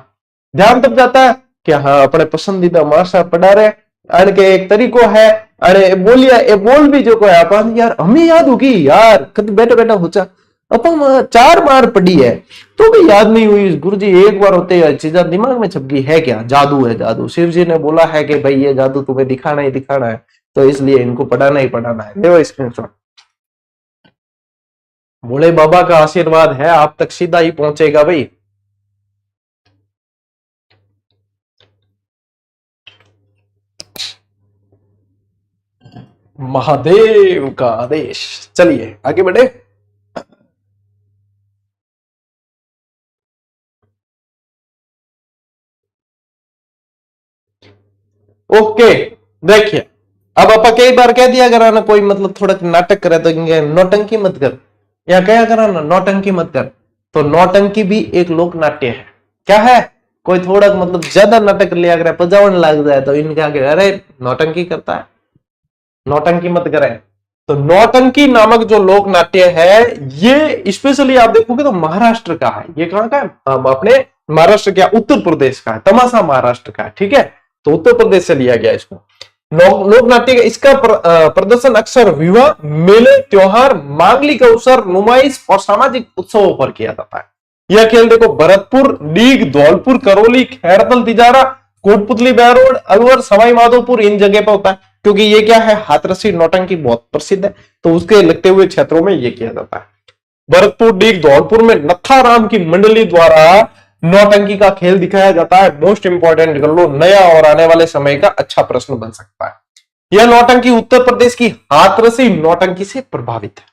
S1: ध्यान तब जाता है कि हाँ अपने पसंदीदा माशा पढ़ा रहे अड़ के एक तरीको है, अरे बोलिया ए बोल भी जो कोई अपन यार हमें याद होगी यार, कभी बैठा बैठा हो अपन 4 बार पढ़ी है तो भी याद नहीं हुई। गुरुजी एक बार होते हैं चीजें दिमाग में छप गई है, क्या जादू है जादू। शिव जी ने बोला है कि भाई ये जादू तुम्हें दिखाना ही दिखाना है, तो इसलिए इनको पढ़ाना ही पढ़ाना है। देखो स्क्रीनशॉट, भोले बाबा का आशीर्वाद है आप तक सीधा ही पहुंचेगा भाई। महादेव का आदेश। चलिए आगे बढ़े। ओके, देखिए अब आप कई बार कह दिया करा ना, कोई मतलब थोड़ा नाटक करे तो नौटंकी मत कर, या कहा करा ना नौटंकी मत कर। तो नौटंकी भी एक लोक नाट्य है। क्या है? कोई थोड़ा मतलब ज्यादा नाटक लिया करे, पजावन लग जाए तो इनके आगे अरे नौटंकी करता है, नौटंकी मत करे। तो नौटंकी नामक जो लोक नाट्य है, ये स्पेशली आप देखोगे तो महाराष्ट्र का है। ये कहां का है? अपने महाराष्ट्र क्या, उत्तर प्रदेश का है। तमाशा महाराष्ट्र का है, ठीक है। तो उत्तर प्रदेश से लिया गया इसको। लोक नाट्य इसका प्रदर्शन अक्सर विवाह, मेले, त्योहार, मांगलिक अवसर, नुमाइश और सामाजिक उत्सवों पर किया जाता है। यह खेल देखो भरतपुर, डीग, धौलपुर, करौली, खैरतल, तिजारा, कोटपुतली, बहरोड, अलवर, सवाई माधोपुर, इन जगह पर होता है। क्योंकि ये क्या है, हाथरसी नौटंकी बहुत प्रसिद्ध है, तो उसके लगते हुए क्षेत्रों में ये किया जाता है। भरतपुर, डीग, धौलपुर में नत्थाराम की मंडली द्वारा नौटंकी का खेल दिखाया जाता है। मोस्ट इंपॉर्टेंट कर लो, नया और आने वाले समय का अच्छा प्रश्न बन सकता है। यह नौटंकी उत्तर प्रदेश की हाथरसी नौटंकी से प्रभावित है,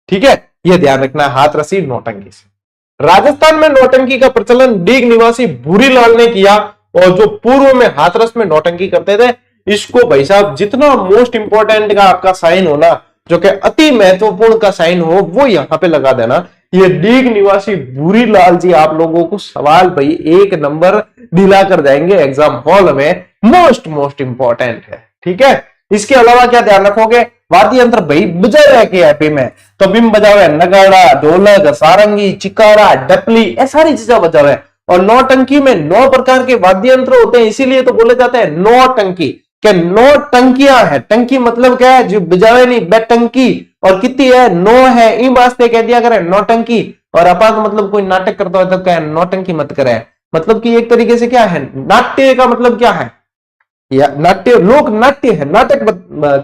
S1: ठीक है। यह ध्यान रखना है, हाथरसी नौटंकी से। राजस्थान में नौटंकी का प्रचलन डीग निवासी भूरीलाल ने किया, और जो पूर्व में हाथरस में नौटंकी करते थे, इसको भाई साहब जितना मोस्ट इंपॉर्टेंट का आपका साइन हो ना, जो कि अति महत्वपूर्ण का साइन हो, वो यहां पे लगा देना। ये डीग निवासी भूरीलाल जी आप लोगों को सवाल भाई 1 नंबर दिला कर जाएंगे एग्जाम हॉल में, मोस्ट इंपॉर्टेंट है, ठीक है। इसके अलावा क्या ध्यान रखोगे, वाद्य यंत्र भाई बजा रहे के एपी में, तो बिम बजावे, नगाड़ा, ढोलक, सारंगी, चिकारा, डपली, ये सारी चीजें बजावे। और नौटंकी में 9 प्रकार के वाद्य यंत्र होते हैं, इसीलिए तो बोले जाते हैं नौटंकी, के 9 टंकियां है। टंकी मतलब क्या है, जो बजावे नहीं, बेटंकी। और कितनी है, 9 है। इन वास्ते कह दिया करे नौटंकी। और अपात मतलब कोई नाटक करता है तो क्या है, नौटंकी मत करे। मतलब कि एक तरीके से क्या है, नाट्य का मतलब क्या है, या नाट्य, लोक नाट्य है, नाटक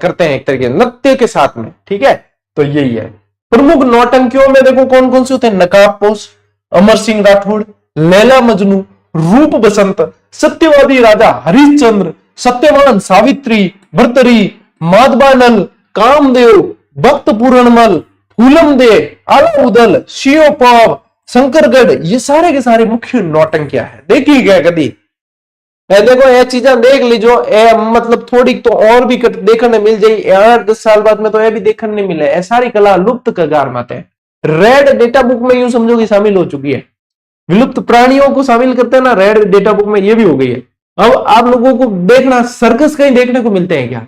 S1: करते हैं एक तरीके नृत्य के साथ में, ठीक है। तो यही है। प्रमुख नौटंकियों में देखो कौन कौन से होते हैं, नकाबपोश, अमर सिंह राठौड़, लैला मजनू, रूप बसंत, सत्यवादी राजा हरिश्चंद्र, सत्यवान सावित्री, भर्तरी, माधवानल, कामदेव, भक्त पूरणमल, फूलम दे, आलाउदल, शिवपाव, शंकरगढ़, ये सारे के सारे मुख्य नौटंकियां हैं। देखी गया कभी देखो ये चीजें देख लीजो, मतलब थोड़ी तो और भी देखने मिल जाए 8-10 साल बाद में, तो ये भी देखने नहीं मिले। ये सारी कला लुप्त कगार में है। रेड डेटा बुक में यूं समझो कि शामिल हो चुकी है। विलुप्त प्राणियों को शामिल करते हैं ना रेड डेटा बुक में, ये भी हो गई है। अब आप लोगों को देखना, सर्कस कहीं देखने को मिलते हैं क्या?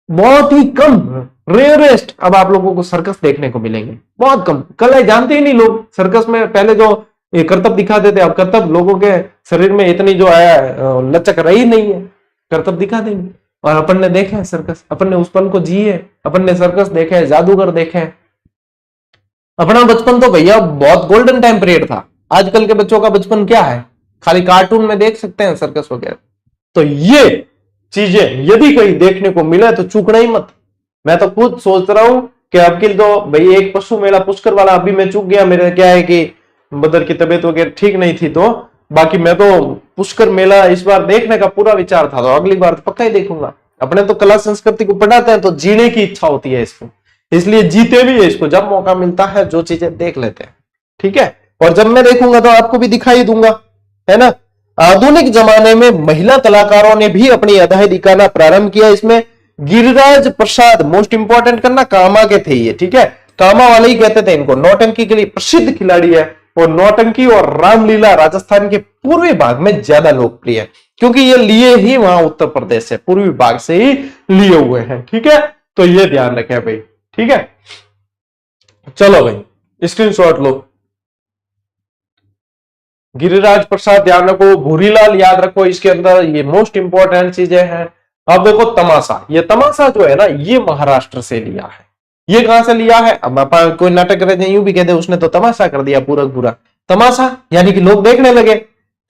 S1: बहुत ही कम, रेयरेस्ट। अब आप लोगों को सर्कस देखने को मिलेंगे, बहुत कम। कल जानते ही नहीं लोग सर्कस में। पहले जो ये करतब दिखाते थे, अब करतब लोगों के शरीर में इतनी जो आया लचक रही नहीं है, करतब दिखा देंगे। और अपन ने देखे हैं सर्कस, अपन ने उस पल को जिए, अपन ने सर्कस देखे हैं, जादूगर देखे हैं। अपना बचपन तो भैया बहुत गोल्डन टाइम पीरियड था। आजकल के बच्चों का बचपन क्या है, खाली कार्टून में देख सकते हैं सर्कस वगैरह। तो ये चीजें यदि कहीं देखने को मिले तो चूकना ही मत। मैं तो खुद सोच रहा हूं कि अब की तो भाई एक पशु मेला पुष्कर वाला अभी मैं चूक गया। मेरा क्या है कि मदर की तबीयत वगैरह ठीक नहीं थी, तो बाकी मैं तो पुष्कर मेला इस बार देखने का पूरा विचार था, तो अगली बार तो पक्का ही देखूंगा। अपने तो कला संस्कृति को पढ़ाते हैं, तो जीने की इच्छा होती है इसको, इसलिए जीते भी है इसको। जब मौका मिलता है जो चीजें देख लेते हैं, ठीक है। और जब मैं देखूंगा तो आपको भी दिखाई दूंगा, है ना। आधुनिक जमाने में महिला कलाकारों ने भी अपनी अदाएं दिखाना प्रारंभ किया। इसमें गिरिराज प्रसाद, मोस्ट इंपॉर्टेंट करना, कामा के थे ये, ठीक है। कामा वाले ही कहते थे इनको। नौटंकी के लिए प्रसिद्ध खिलाड़ी है, और नौटंकी और रामलीला राजस्थान के पूर्वी भाग में ज्यादा लोकप्रिय है, क्योंकि ये लिए ही वहां उत्तर प्रदेश से, पूर्वी भाग से ही लिए हुए हैं, ठीक है। तो ये ध्यान रखें भाई, ठीक है। चलो भाई स्क्रीनशॉट लो। गिरिराज प्रसाद ध्यान रखो, भूरीलाल याद रखो, इसके अंदर ये मोस्ट इंपॉर्टेंट चीजें हैं। अब देखो तमाशा, ये तमाशा जो है ना, ये महाराष्ट्र से लिया है। ये कहां से लिया है? अब आप कोई नाटक कर रहे थे, यूं भी कहते उसने तो तमाशा कर दिया पूरा पूरा। तमाशा यानी कि लोग देखने लगे।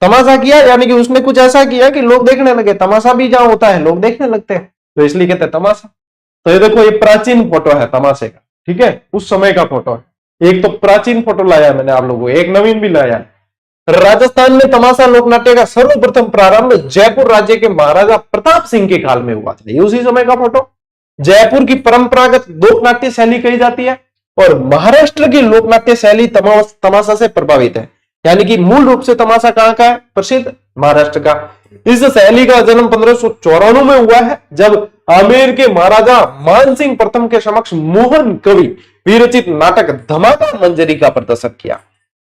S1: तमाशा किया यानी कि उसने कुछ ऐसा किया कि लोग देखने लगे। तमाशा भी जहां होता है लोग देखने लगते हैं, तो इसलिए कहते हैं तमाशा। तो ये देखो, ये प्राचीन फोटो है तमाशे का, ठीक है, उस समय का फोटो है। एक तो प्राचीन फोटो लाया मैंने आप लोगों को, एक नवीन भी लाया है। राजस्थान में तमाशा लोकनाट्य का सर्वप्रथम प्रारंभ जयपुर राज्य के महाराजा प्रताप सिंह के काल में हुआ था। ये उसी समय का फोटो। जयपुर की परंपरागत लोकनाट्य शैली कही जाती है, और महाराष्ट्र की लोकनाट्य शैली तमाशा से प्रभावित है। यानी कि मूल रूप से तमाशा कहां का है प्रसिद्ध? महाराष्ट्र का। इस शैली का जन्म 1594 में हुआ है, जब आमेर के महाराजा मानसिंह प्रथम के समक्ष मोहन कवि विरचित नाटक धमाका मंजरी का प्रदर्शन किया।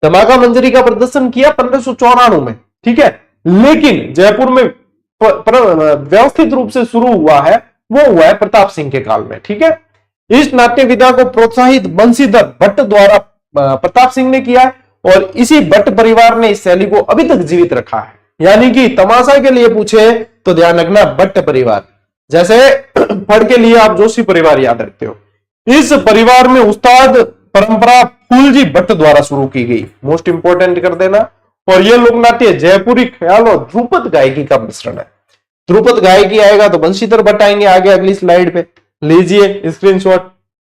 S1: धमाका मंजरी का प्रदर्शन किया 1594 में, ठीक है। लेकिन जयपुर में व्यवस्थित रूप से शुरू हुआ है वो हुआ है प्रताप सिंह के काल में, ठीक है। इस नाट्य विधा को प्रोत्साहित बंशीधर भट्ट द्वारा प्रताप सिंह ने किया है, और इसी भट्ट परिवार ने इस शैली को अभी तक जीवित रखा है। यानी कि तमाशा के लिए पूछे तो ध्यान रखना भट्ट परिवार, जैसे फड़ के लिए आप जोशी परिवार याद रखते हो। इस परिवार में उस्ताद परंपरा फूलजी भट्ट द्वारा शुरू की गई, मोस्ट इंपोर्टेंट कर देना। और यह लोक नाट्य जयपुरी ख्याल और ध्रुपद गायकी का मिश्रण है। ध्रुपद गायकी आएगा तो बंशीधर भट्ट आएंगे आगे अगली स्लाइड पे, लीजिए स्क्रीनशॉट।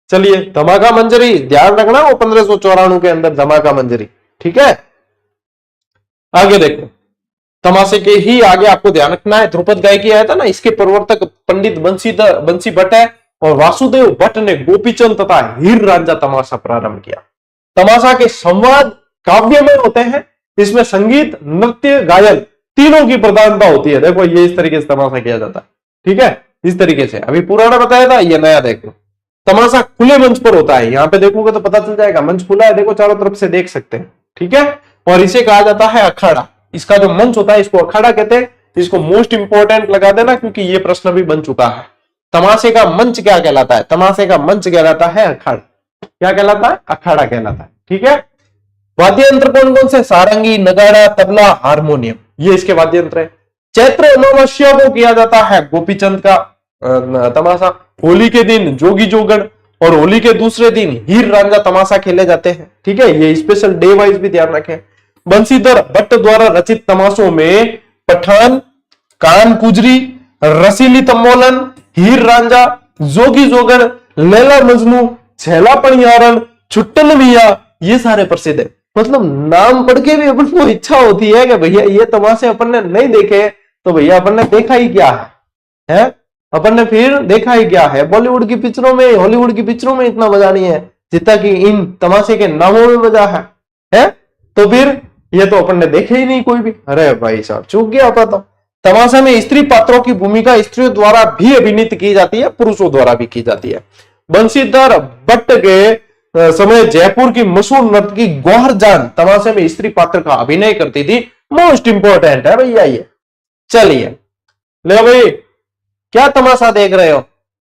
S1: चलिए धमाका मंजरी ध्यान रखना, वो 1594 के अंदर धमाका मंजरी, ठीक है। आगे देखो, तमाशे के ही आगे आपको ध्यान रखना है, ध्रुपद गायकी आया था ना, इसके प्रवर्तक पंडित बंसी भट्ट है, और वासुदेव भट्ट ने गोपीचंद तथा हीर रांझा तमाशा प्रारंभ किया। तमाशा के संवाद काव्यमय होते हैं, इसमें संगीत, नृत्य, गायन तीनों की प्रधानता होती है। देखो ये इस तरीके से तमाशा किया जाता है, ठीक है, इस तरीके से। अभी पुराना बताया था, ये नया देखो। तमाशा खुले मंच पर होता है, यहां पे देखोगे तो पता चल जाएगा, मंच खुला है, देखो चारों तरफ से देख सकते हैं, ठीक है। और इसे कहा जाता है अखाड़ा। इसका जो मंच होता है इसको अखाड़ा कहते हैं। इसको मोस्ट इंपोर्टेंट लगा देना, क्योंकि ये प्रश्न भी बन चुका है। तमाशे का मंच क्या कहलाता है? तमाशे का मंच कहलाता है अखाड़ा। क्या कहलाता है? अखाड़ा कहलाता है, ठीक है। वाद्य यंत्र कौन कौन से? सारंगी, नगाड़ा, तबला, हारमोनियम, ये इसके वाद्य यंत्र है। चैत्र अमावस्या को किया जाता है गोपीचंद का तमाशा। होली के दिन जोगी जोगण, और होली के दूसरे दिन हीर रांझा तमाशा खेले जाते हैं, ठीक है। ये स्पेशल डे वाइज भी ध्यान रखें। बंशीधर भट्ट द्वारा रचित तमाशों में पठान, कान कुजरी, रसीली तमोलन, हीर रांझा, जोगी जोगण, लैला मजनू, छैला पणियारन, छुट्टन मिया, ये सारे प्रसिद्ध है। मतलब नाम पढ़ के भी अपन को इच्छा होती है कि भैया ये तमाशे अपन ने नहीं देखे तो भैया अपन ने देखा ही क्या है? अपन ने फिर देखा ही क्या है? बॉलीवुड की पिक्चरों में, हॉलीवुड की पिक्चरों में इतना मजा नहीं है जितना कि इन तमाशे के नामों में मजा है? तो फिर ये तो अपन ने देखे ही नहीं कोई भी। अरे भाई साहब चूक गया था। तो तमाशा में स्त्री पात्रों की भूमिका स्त्रियों द्वारा भी अभिनीत की जाती है, पुरुषों द्वारा भी की जाती है। बंशीधर भट्ट के समय जयपुर की मशहूर नर्तकी गौहर जान तमाशे में स्त्री पात्र का अभिनय करती थी। मोस्ट इंपोर्टेंट है भैया ये। चलिए ले भाई, क्या तमाशा देख रहे हो?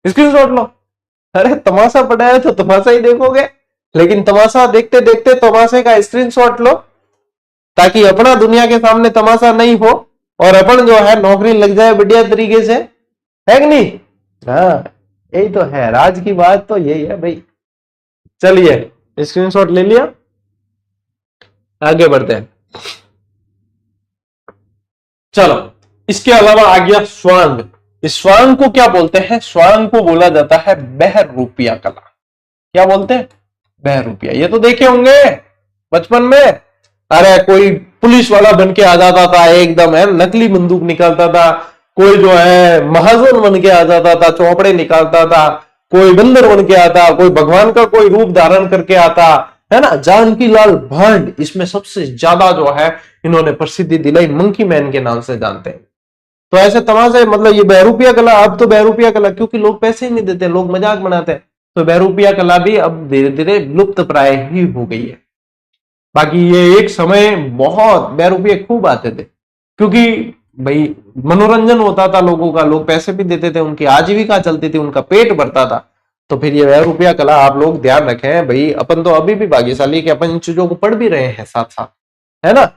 S1: स्क्रीनशॉट लो। अरे तमाशा पड़ा है तो तमाशा ही देखोगे, लेकिन तमाशा देखते देखते तमाशे का स्क्रीनशॉट लो, ताकि अपना दुनिया के सामने तमाशा नहीं हो और अपन जो है नौकरी लग जाए बढ़िया तरीके से, है कि नहीं? हाँ यही तो है, राज की बात तो यही है भाई। चलिए स्क्रीनशॉट ले लिया, आगे बढ़ते हैं। चलो इसके अलावा आ गया स्वांग। इस स्वांग को क्या बोलते हैं? स्वांग को बोला जाता है बहरूपिया कला। क्या बोलते हैं? बहरूपिया। ये तो देखे होंगे बचपन में। अरे कोई पुलिस वाला बन के आ जाता था एकदम, है नकली बंदूक निकालता था, कोई जो है महाजन बन के आ जाता था, चौपड़े निकालता था, कोई बंदर बन के आता, कोई भगवान का कोई रूप धारण करके आता, है ना। जानकी लाल भांड इसमें सबसे ज्यादा जो है इन्होंने प्रसिद्धि दिलाई, मंकी मैन के नाम से जानते हैं। तो ऐसे तमाशे, मतलब ये बहरूपिया कला, अब तो बहरूपिया कला क्योंकि लोग पैसे ही नहीं देते, लोग मजाक बनाते हैं, तो बहरूपिया कला भी अब धीरे धीरे लुप्त प्राय ही हो गई है। बाकी ये एक समय बहुत बहरूपिया खूब आते थे, क्योंकि भाई मनोरंजन होता था लोगों का, लोग पैसे भी देते थे, उनकी आजीविका चलती थी, उनका पेट भरता था। तो फिर ये बहरूपिया कला आप लोग ध्यान रखें भाई। अपन तो अभी भी भाग्यशाली कि अपन इन चीजों को पढ़ भी रहे हैं साथ साथ, है ना।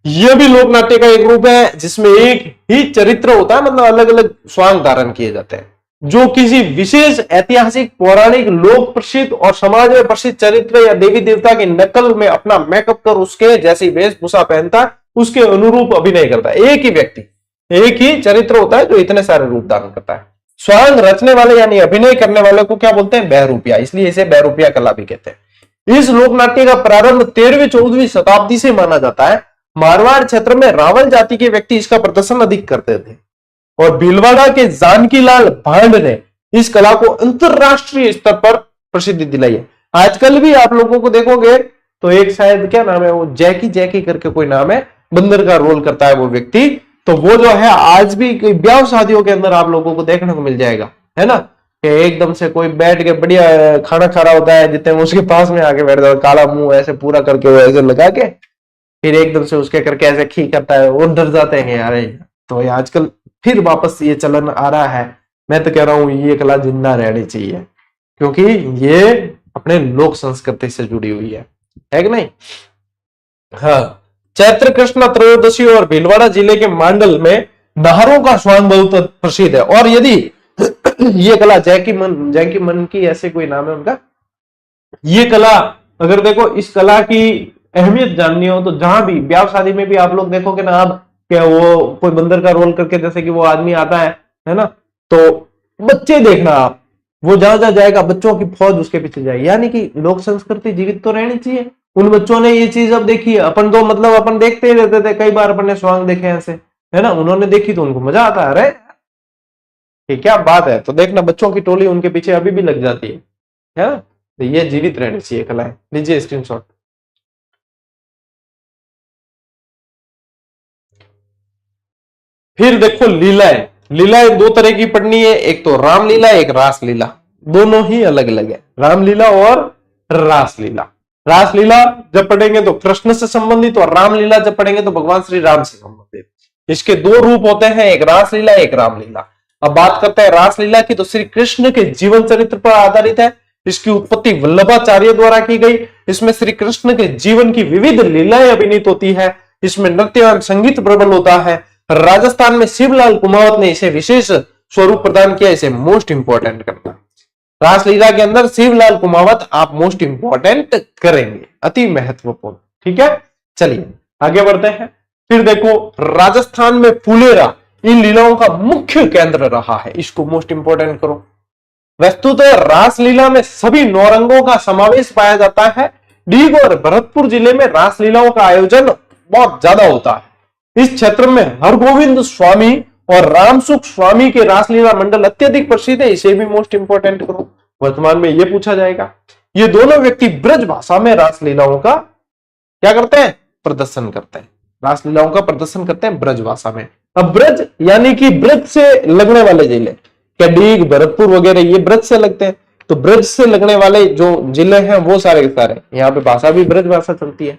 S1: यह भी लोक नाट्य का एक रूप है जिसमें एक ही चरित्र होता है, मतलब अलग अलग स्वांग धारण किए जाते हैं, जो किसी विशेष ऐतिहासिक, पौराणिक, लोक प्रसिद्ध और समाज में प्रसिद्ध चरित्र या देवी देवता की नकल में अपना मेकअप कर उसके जैसी वेशभूषा पहनता है, उसके अनुरूप अभिनय करता है। एक ही व्यक्ति, एक ही चरित्र होता है जो इतने सारे रूप धारण करता है। स्वांग रचने वाले यानी अभिनय करने वाले को क्या बोलते हैं? बहरूपिया। इसलिए इसे बहरूपिया कला भी कहते हैं। इस लोक नाट्य का प्रारंभ 13वीं-14वीं शताब्दी से माना जाता है। मारवाड़ क्षेत्र में रावल जाति के व्यक्ति इसका प्रदर्शन अधिक करते थे, और भीलवाड़ा के जानकी लाल भांड ने इस कला को अंतरराष्ट्रीय स्तर पर प्रसिद्धि दिलाई है। आजकल भी आप लोगों को देखोगे तो एक शायद क्या नाम है वो, जैकी करके कोई नाम है, बंदर का रोल करता है वो व्यक्ति, तो वो जो है आज भी ब्याह शादियों के अंदर आप लोगों को देखने को मिल जाएगा, है ना, कि एकदम से कोई बैठ के बढ़िया खाना खा रहा होता है, जितने में उसके पास में आके बैठ जाओ, काला मुंह ऐसे पूरा करके वो ऐसे लगा के फिर एकदम से उसके करके ऐसे खी करता है, वो डर जाते हैं यार। तो ये आजकल फिर वापस ये चलन आ रहा है। मैं तो कह रहा हूं ये कला जिंदा रहनी चाहिए, क्योंकि ये अपने लोक संस्कृति से जुड़ी हुई है कि नहीं। हाँ, चैत्र कृष्ण त्रयोदशी और भीलवाड़ा जिले के मांडल में नाहरों का स्वांग बहुत प्रसिद्ध है। और यदि ये कला जैकी मन की ऐसे कोई नाम है उनका, ये कला अगर देखो इस कला की अहमियत जाननी हो तो जहां भी ब्याह शादी में भी आप लोग देखोगे ना, आप क्या वो कोई बंदर का रोल करके, जैसे कि वो आदमी आता है ना, तो बच्चे देखना आप, वो जहां जहां जाएगा बच्चों की फौज उसके पीछे जाएगी, यानी कि लोक संस्कृति जीवित तो रहनी चाहिए। उन बच्चों ने ये चीज अब देखी है, अपन तो मतलब अपन देखते ही रहते थे, कई बार अपन ने स्वांग देखे ऐसे, है ना, उन्होंने देखी तो उनको मजा आता है, अरे ये क्या बात है। तो देखना बच्चों की टोली उनके पीछे अभी भी लग जाती है, तो ये जीवित रहनी चाहिए कलाएं। लीजिए स्क्रीनशॉट। फिर देखो लीलाएं, लीलाएं दो तरह की पढ़नी है, एक तो रामलीला, एक रासलीला, दोनों ही अलग अलग है, रामलीला और रासलीला। रासलीला जब पढ़ेंगे तो कृष्ण से संबंधित, और रामलीला जब पढ़ेंगे तो भगवान श्री राम से संबंधित। इसके दो रूप होते हैं, एक रासलीला एक रामलीला। अब बात करते हैं रासलीला की, तो श्री कृष्ण के जीवन चरित्र पर आधारित है। इसकी उत्पत्ति वल्लभाचार्य द्वारा की गई। इसमें श्री कृष्ण के जीवन की विविध लीलाएं अभिनीत होती है। इसमें नृत्य एवं संगीत प्रबल होता है। राजस्थान में शिवलाल कुमावत ने इसे विशेष स्वरूप प्रदान किया। इसे मोस्ट इंपॉर्टेंट करना, रासलीला के अंदर शिवलाल कुमावत आप मोस्ट इंपॉर्टेंट करेंगे, अति महत्वपूर्ण। ठीक है, चलिए आगे बढ़ते हैं। फिर देखो राजस्थान में फुलेरा इन लीलाओं का मुख्य केंद्र रहा है, इसको मोस्ट इंपॉर्टेंट करो। वस्तुतः रासलीला में सभी नौरंगों का समावेश पाया जाता है। डीग और भरतपुर जिले में रासलीलाओं का आयोजन बहुत ज्यादा होता है। इस क्षेत्र में हरगोविंद स्वामी और रामसुख स्वामी के रासलीला मंडल अत्यधिक प्रसिद्ध है, इसे भी मोस्ट इंपोर्टेंट करो। वर्तमान में यह पूछा जाएगा, ये दोनों व्यक्ति ब्रज भाषा में रासलीलाओं का क्या करते हैं, प्रदर्शन करते हैं, रासलीलाओं का प्रदर्शन करते हैं ब्रज भाषा में। अब ब्रज यानी कि ब्रज से लगने वाले जिले, क्या डीग भरतपुर वगैरह ये ब्रज से लगते हैं, तो ब्रज से लगने वाले जो जिले हैं वो सारे के सारे, यहाँ पे भाषा भी ब्रज भाषा चलती है।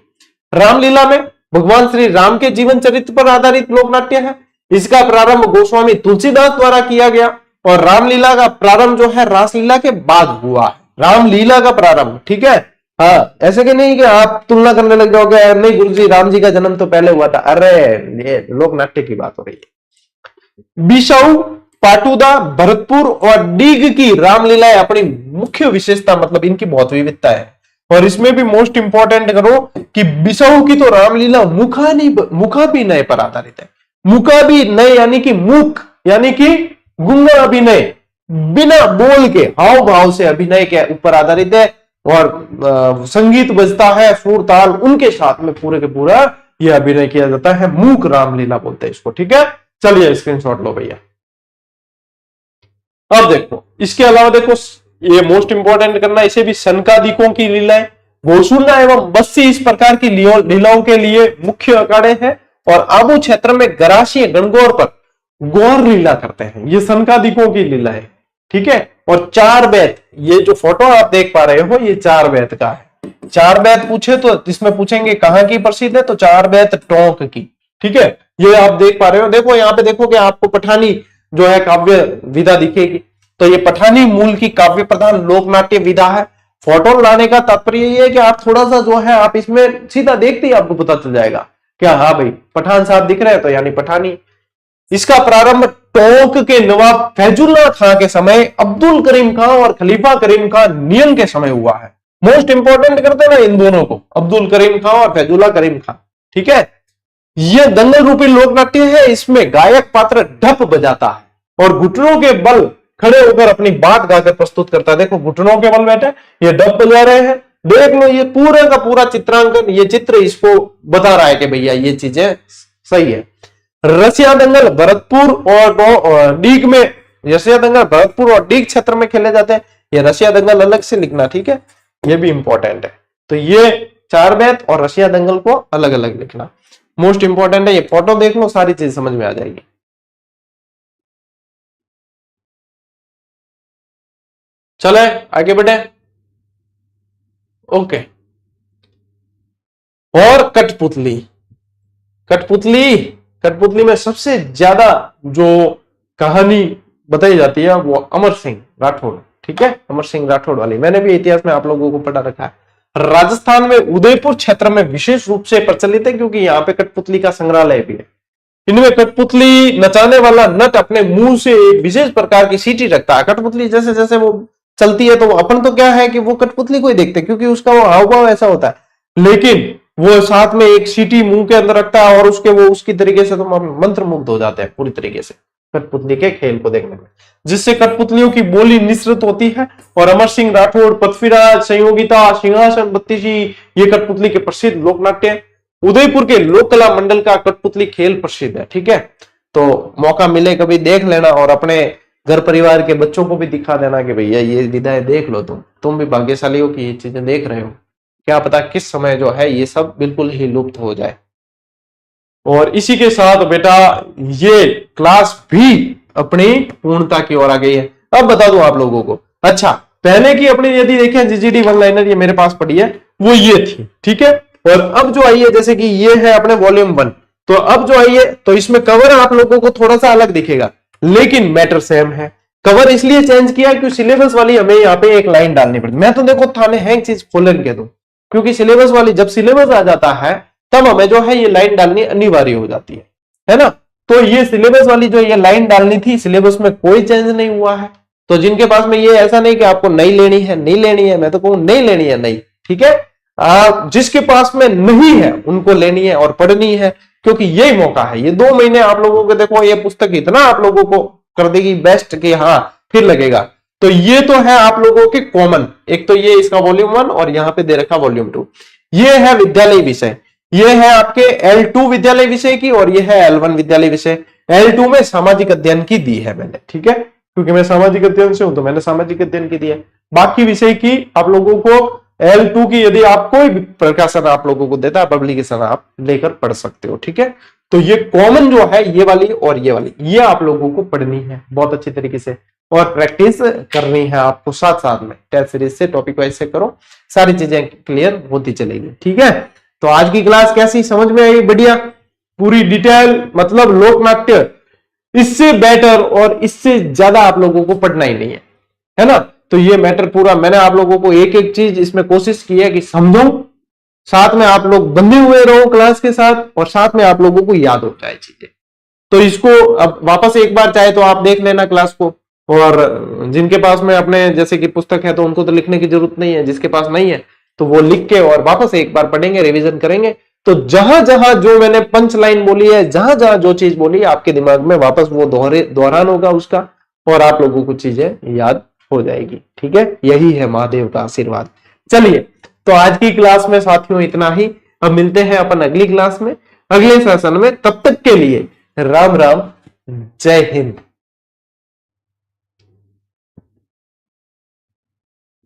S1: रामलीला में भगवान श्री राम के जीवन चरित्र पर आधारित लोकनाट्य है। इसका प्रारंभ गोस्वामी तुलसीदास द्वारा किया गया, और रामलीला का प्रारंभ जो है रासलीला के बाद हुआ है, रामलीला का प्रारंभ। ठीक है, हाँ, ऐसे कि नहीं कि आप तुलना करने लग जाओगे, नहीं गुरुजी राम जी का जन्म तो पहले हुआ था, अरे ये लोकनाट्य की बात हो रही है। बिसाऊ, पाटुदा, भरतपुर और डीग की रामलीलाएं अपनी मुख्य विशेषता, मतलब इनकी बहुत विविधता है। और इसमें भी मोस्ट इंपॉर्टेंट करो कि बिसाऊ की तो रामलीला मुखाभिनय पर आधारित है। मुखाभिनय यानी कि मुख यानी कि गुंगा अभिनय, बिना बोल के हाव भाव से अभिनय के ऊपर आधारित है। और संगीत बजता है, सुर ताल उनके साथ में पूरे के पूरा यह अभिनय किया जाता है, मूक रामलीला बोलते हैं इसको। ठीक है, चलिए स्क्रीनशॉट लो भैया। अब देखो इसके अलावा देखो ये मोस्ट इंपॉर्टेंट करना, इसे भी सनकादिकों की लीलाएं, घोषुना एवं बस्सी इस प्रकार की लीलाओं के लिए मुख्य अखाड़े हैं। और आबू क्षेत्र में गरासी गणगौर पर गौर लीला करते हैं, ये सनकादिकों की लीला है। ठीक है, और चार बैत, ये जो फोटो आप देख पा रहे हो ये चार बैत का है। चार बैत पूछे तो इसमें पूछेंगे कहां की प्रसिद्ध है, तो चार बैत टोंक की। ठीक है, ये आप देख पा रहे हो, देखो यहाँ पे देखो कि आपको पठानी जो है काव्य विधा दिखेगी, तो ये पठानी मूल की काव्य प्रधान लोकनाट्य विधा है। फोटो लाने का तात्पर्य ये है कि आप थोड़ा सा जो है आप इसमें सीधा देखते ही आपको पता चल जाएगा क्या, हाँ भाई पठान साहब दिख रहे हैं तो यानी पठानी। इसका प्रारंभ टोंक के नवाब फैजुल्ला खां के समय अब्दुल करीम खां और खलीफा करीम खां नियन के समय हुआ है। मोस्ट इंपोर्टेंट करते ना इन दोनों को, अब्दुल करीम खां और फैजुल्ला करीम खां। ठीक है, यह दंगल रूपी लोकनाट्य है। इसमें गायक पात्र ढप बजाता है और घुटनों के बल खड़े होकर अपनी बात गाकर प्रस्तुत करता है। देखो घुटनों के बल बैठे, ये ढप बजा रहे हैं, देख लो ये पूरे का पूरा चित्रांकन, ये चित्र इसको बता रहा है कि भैया ये चीजें सही है। रसिया दंगल भरतपुर और डीग में, रसिया दंगल भरतपुर और डीग क्षेत्र में खेले जाते हैं। ये रसिया दंगल अलग से लिखना, ठीक है, ये भी इंपॉर्टेंट है। तो ये चार बैत और रसिया दंगल को अलग अलग लिखना। मोस्ट इंपॉर्टेंट है, ये फोटो देख लो सारी चीज समझ में आ जाएगी। चले आगे बढ़े। ओके, और कठपुतली। कठपुतली कठपुतली में सबसे ज्यादा जो कहानी बताई जाती है वो अमर सिंह राठौड़, ठीक है, अमर सिंह राठौड़ वाली मैंने भी इतिहास में आप लोगों को पढ़ा रखा है। राजस्थान में उदयपुर क्षेत्र में विशेष रूप से प्रचलित है क्योंकि यहाँ पे कठपुतली का संग्रहालय भी है। इनमें कठपुतली नचाने वाला नट अपने मुंह से एक विशेष प्रकार की सीटी रखता है। कठपुतली जैसे जैसे वो चलती है तो अपन तो क्या है कि वो कठपुतली को ही देखते हैं क्योंकि उसका वो हाव भाव ऐसा होता है, लेकिन वो साथ में एक सीटी मुंह के अंदर रखता है और उसके वो उसकी तरीके से तुम मंत्र मुग्ध हो जाते हैं पूरी तरीके से कठपुतली के खेल को देखने में, जिससे कठपुतलियों की बोली निश्रित होती है। और अमर सिंह राठौड़, पृथ्वीराज, संयोगिता, सिंहासन, बत्तीसी ये कठपुतली के प्रसिद्ध लोक नाट्य है। उदयपुर के लोक कला मंडल का कठपुतली खेल प्रसिद्ध है, ठीक है। तो मौका मिले कभी देख लेना और अपने घर परिवार के बच्चों को भी दिखा देना कि भैया ये विधाएं देख लो, तुम भी भाग्यशाली हो कि ये चीजें देख रहे हो। क्या पता किस समय जो है ये सब बिल्कुल ही लुप्त हो जाए। और इसी के साथ बेटा ये क्लास भी अपनी पूर्णता की ओर आ गई है। अब बता दूं आप लोगों को, अच्छा पहले की अपनी यदि देखें जीजीडी वन लाइनर ये मेरे पास पड़ी है वो ये थी, ठीक है। और अब जो आई है जैसे कि ये है अपने वॉल्यूम 1, तो अब जो आई है तो इसमें कवर आप लोगों को थोड़ा सा अलग दिखेगा लेकिन मैटर सेम है। कवर इसलिए चेंज किया क्योंकि सिलेबस वाली हमें यहाँ पे एक लाइन डालनी पड़ती। मैं तो देखो थाने हैंग चीज खोलन के दूं क्योंकि सिलेबस वाली जब सिलेबस आ जाता है तब हमें जो है ये लाइन डालनी अनिवार्य हो जाती है ना। तो ये सिलेबस वाली जो ये लाइन डालनी थी, सिलेबस में कोई चेंज नहीं हुआ है। तो जिनके पास में ये ऐसा नहीं कि आपको नहीं लेनी है, नहीं लेनी है, मैं तो कहूं नहीं लेनी है नहीं, ठीक है। जिसके पास में नहीं है उनको लेनी है और पढ़नी है क्योंकि यही मौका है। ये 2 महीने आप लोगों को देखो ये पुस्तक इतना आप लोगों को कर देगी बेस्ट कि हाँ फिर लगेगा। तो ये तो है आप लोगों के कॉमन, एक तो ये इसका वॉल्यूम 1 और यहाँ पे दे रखा वॉल्यूम 2। ये है विद्यालय विषय, ये है आपके L2 विद्यालय विषय की और ये है L1 विद्यालय विषय। L2 में सामाजिक अध्ययन की दी है मैंने, ठीक है, क्योंकि मैं सामाजिक अध्ययन से हूं तो मैंने सामाजिक अध्ययन की दी है। बाकी विषय की आप लोगों को L2 की यदि आप कोई भी प्रकाशन आप लोगों को देता है पब्लिकेशन आप लेकर पढ़ सकते हो, ठीक है। तो ये कॉमन जो है ये वाली और ये वाली ये आप लोगों को पढ़नी है बहुत अच्छी तरीके से और प्रैक्टिस करनी है आपको साथ साथ में। टेस्ट सीरीज से टॉपिक वाइज से करो, सारी चीजें क्लियर होती चलेगी, ठीक है। तो आज की क्लास कैसी समझ में आई? बढ़िया, पूरी डिटेल, मतलब लोकनाट्य इससे बेटर और इससे ज्यादा आप लोगों को पढ़ना ही नहीं है ना। तो ये मैटर पूरा मैंने आप लोगों को एक एक चीज इसमें कोशिश की है कि समझो, साथ में आप लोग बंधे हुए रहो क्लास के साथ और साथ में आप लोगों को याद हो जाए चीजें। तो इसको अब वापस एक बार चाहे तो आप देख लेना क्लास को, और जिनके पास में अपने जैसे कि पुस्तक है तो उनको तो लिखने की जरूरत नहीं है, जिसके पास नहीं है तो वो लिख के और वापस एक बार पढ़ेंगे, रिवीजन करेंगे। तो जहां जहां जो मैंने पंच लाइन बोली है, जहां जहां जो चीज बोली है आपके दिमाग में वापस वो दोहरान होगा उसका और आप लोगों को चीजें याद हो जाएगी, ठीक है। यही है महादेव का आशीर्वाद। चलिए, तो आज की क्लास में साथियों इतना ही। अब मिलते हैं अपन अगली क्लास में, अगले सेशन में। तब तक के लिए राम राम, जय हिंद।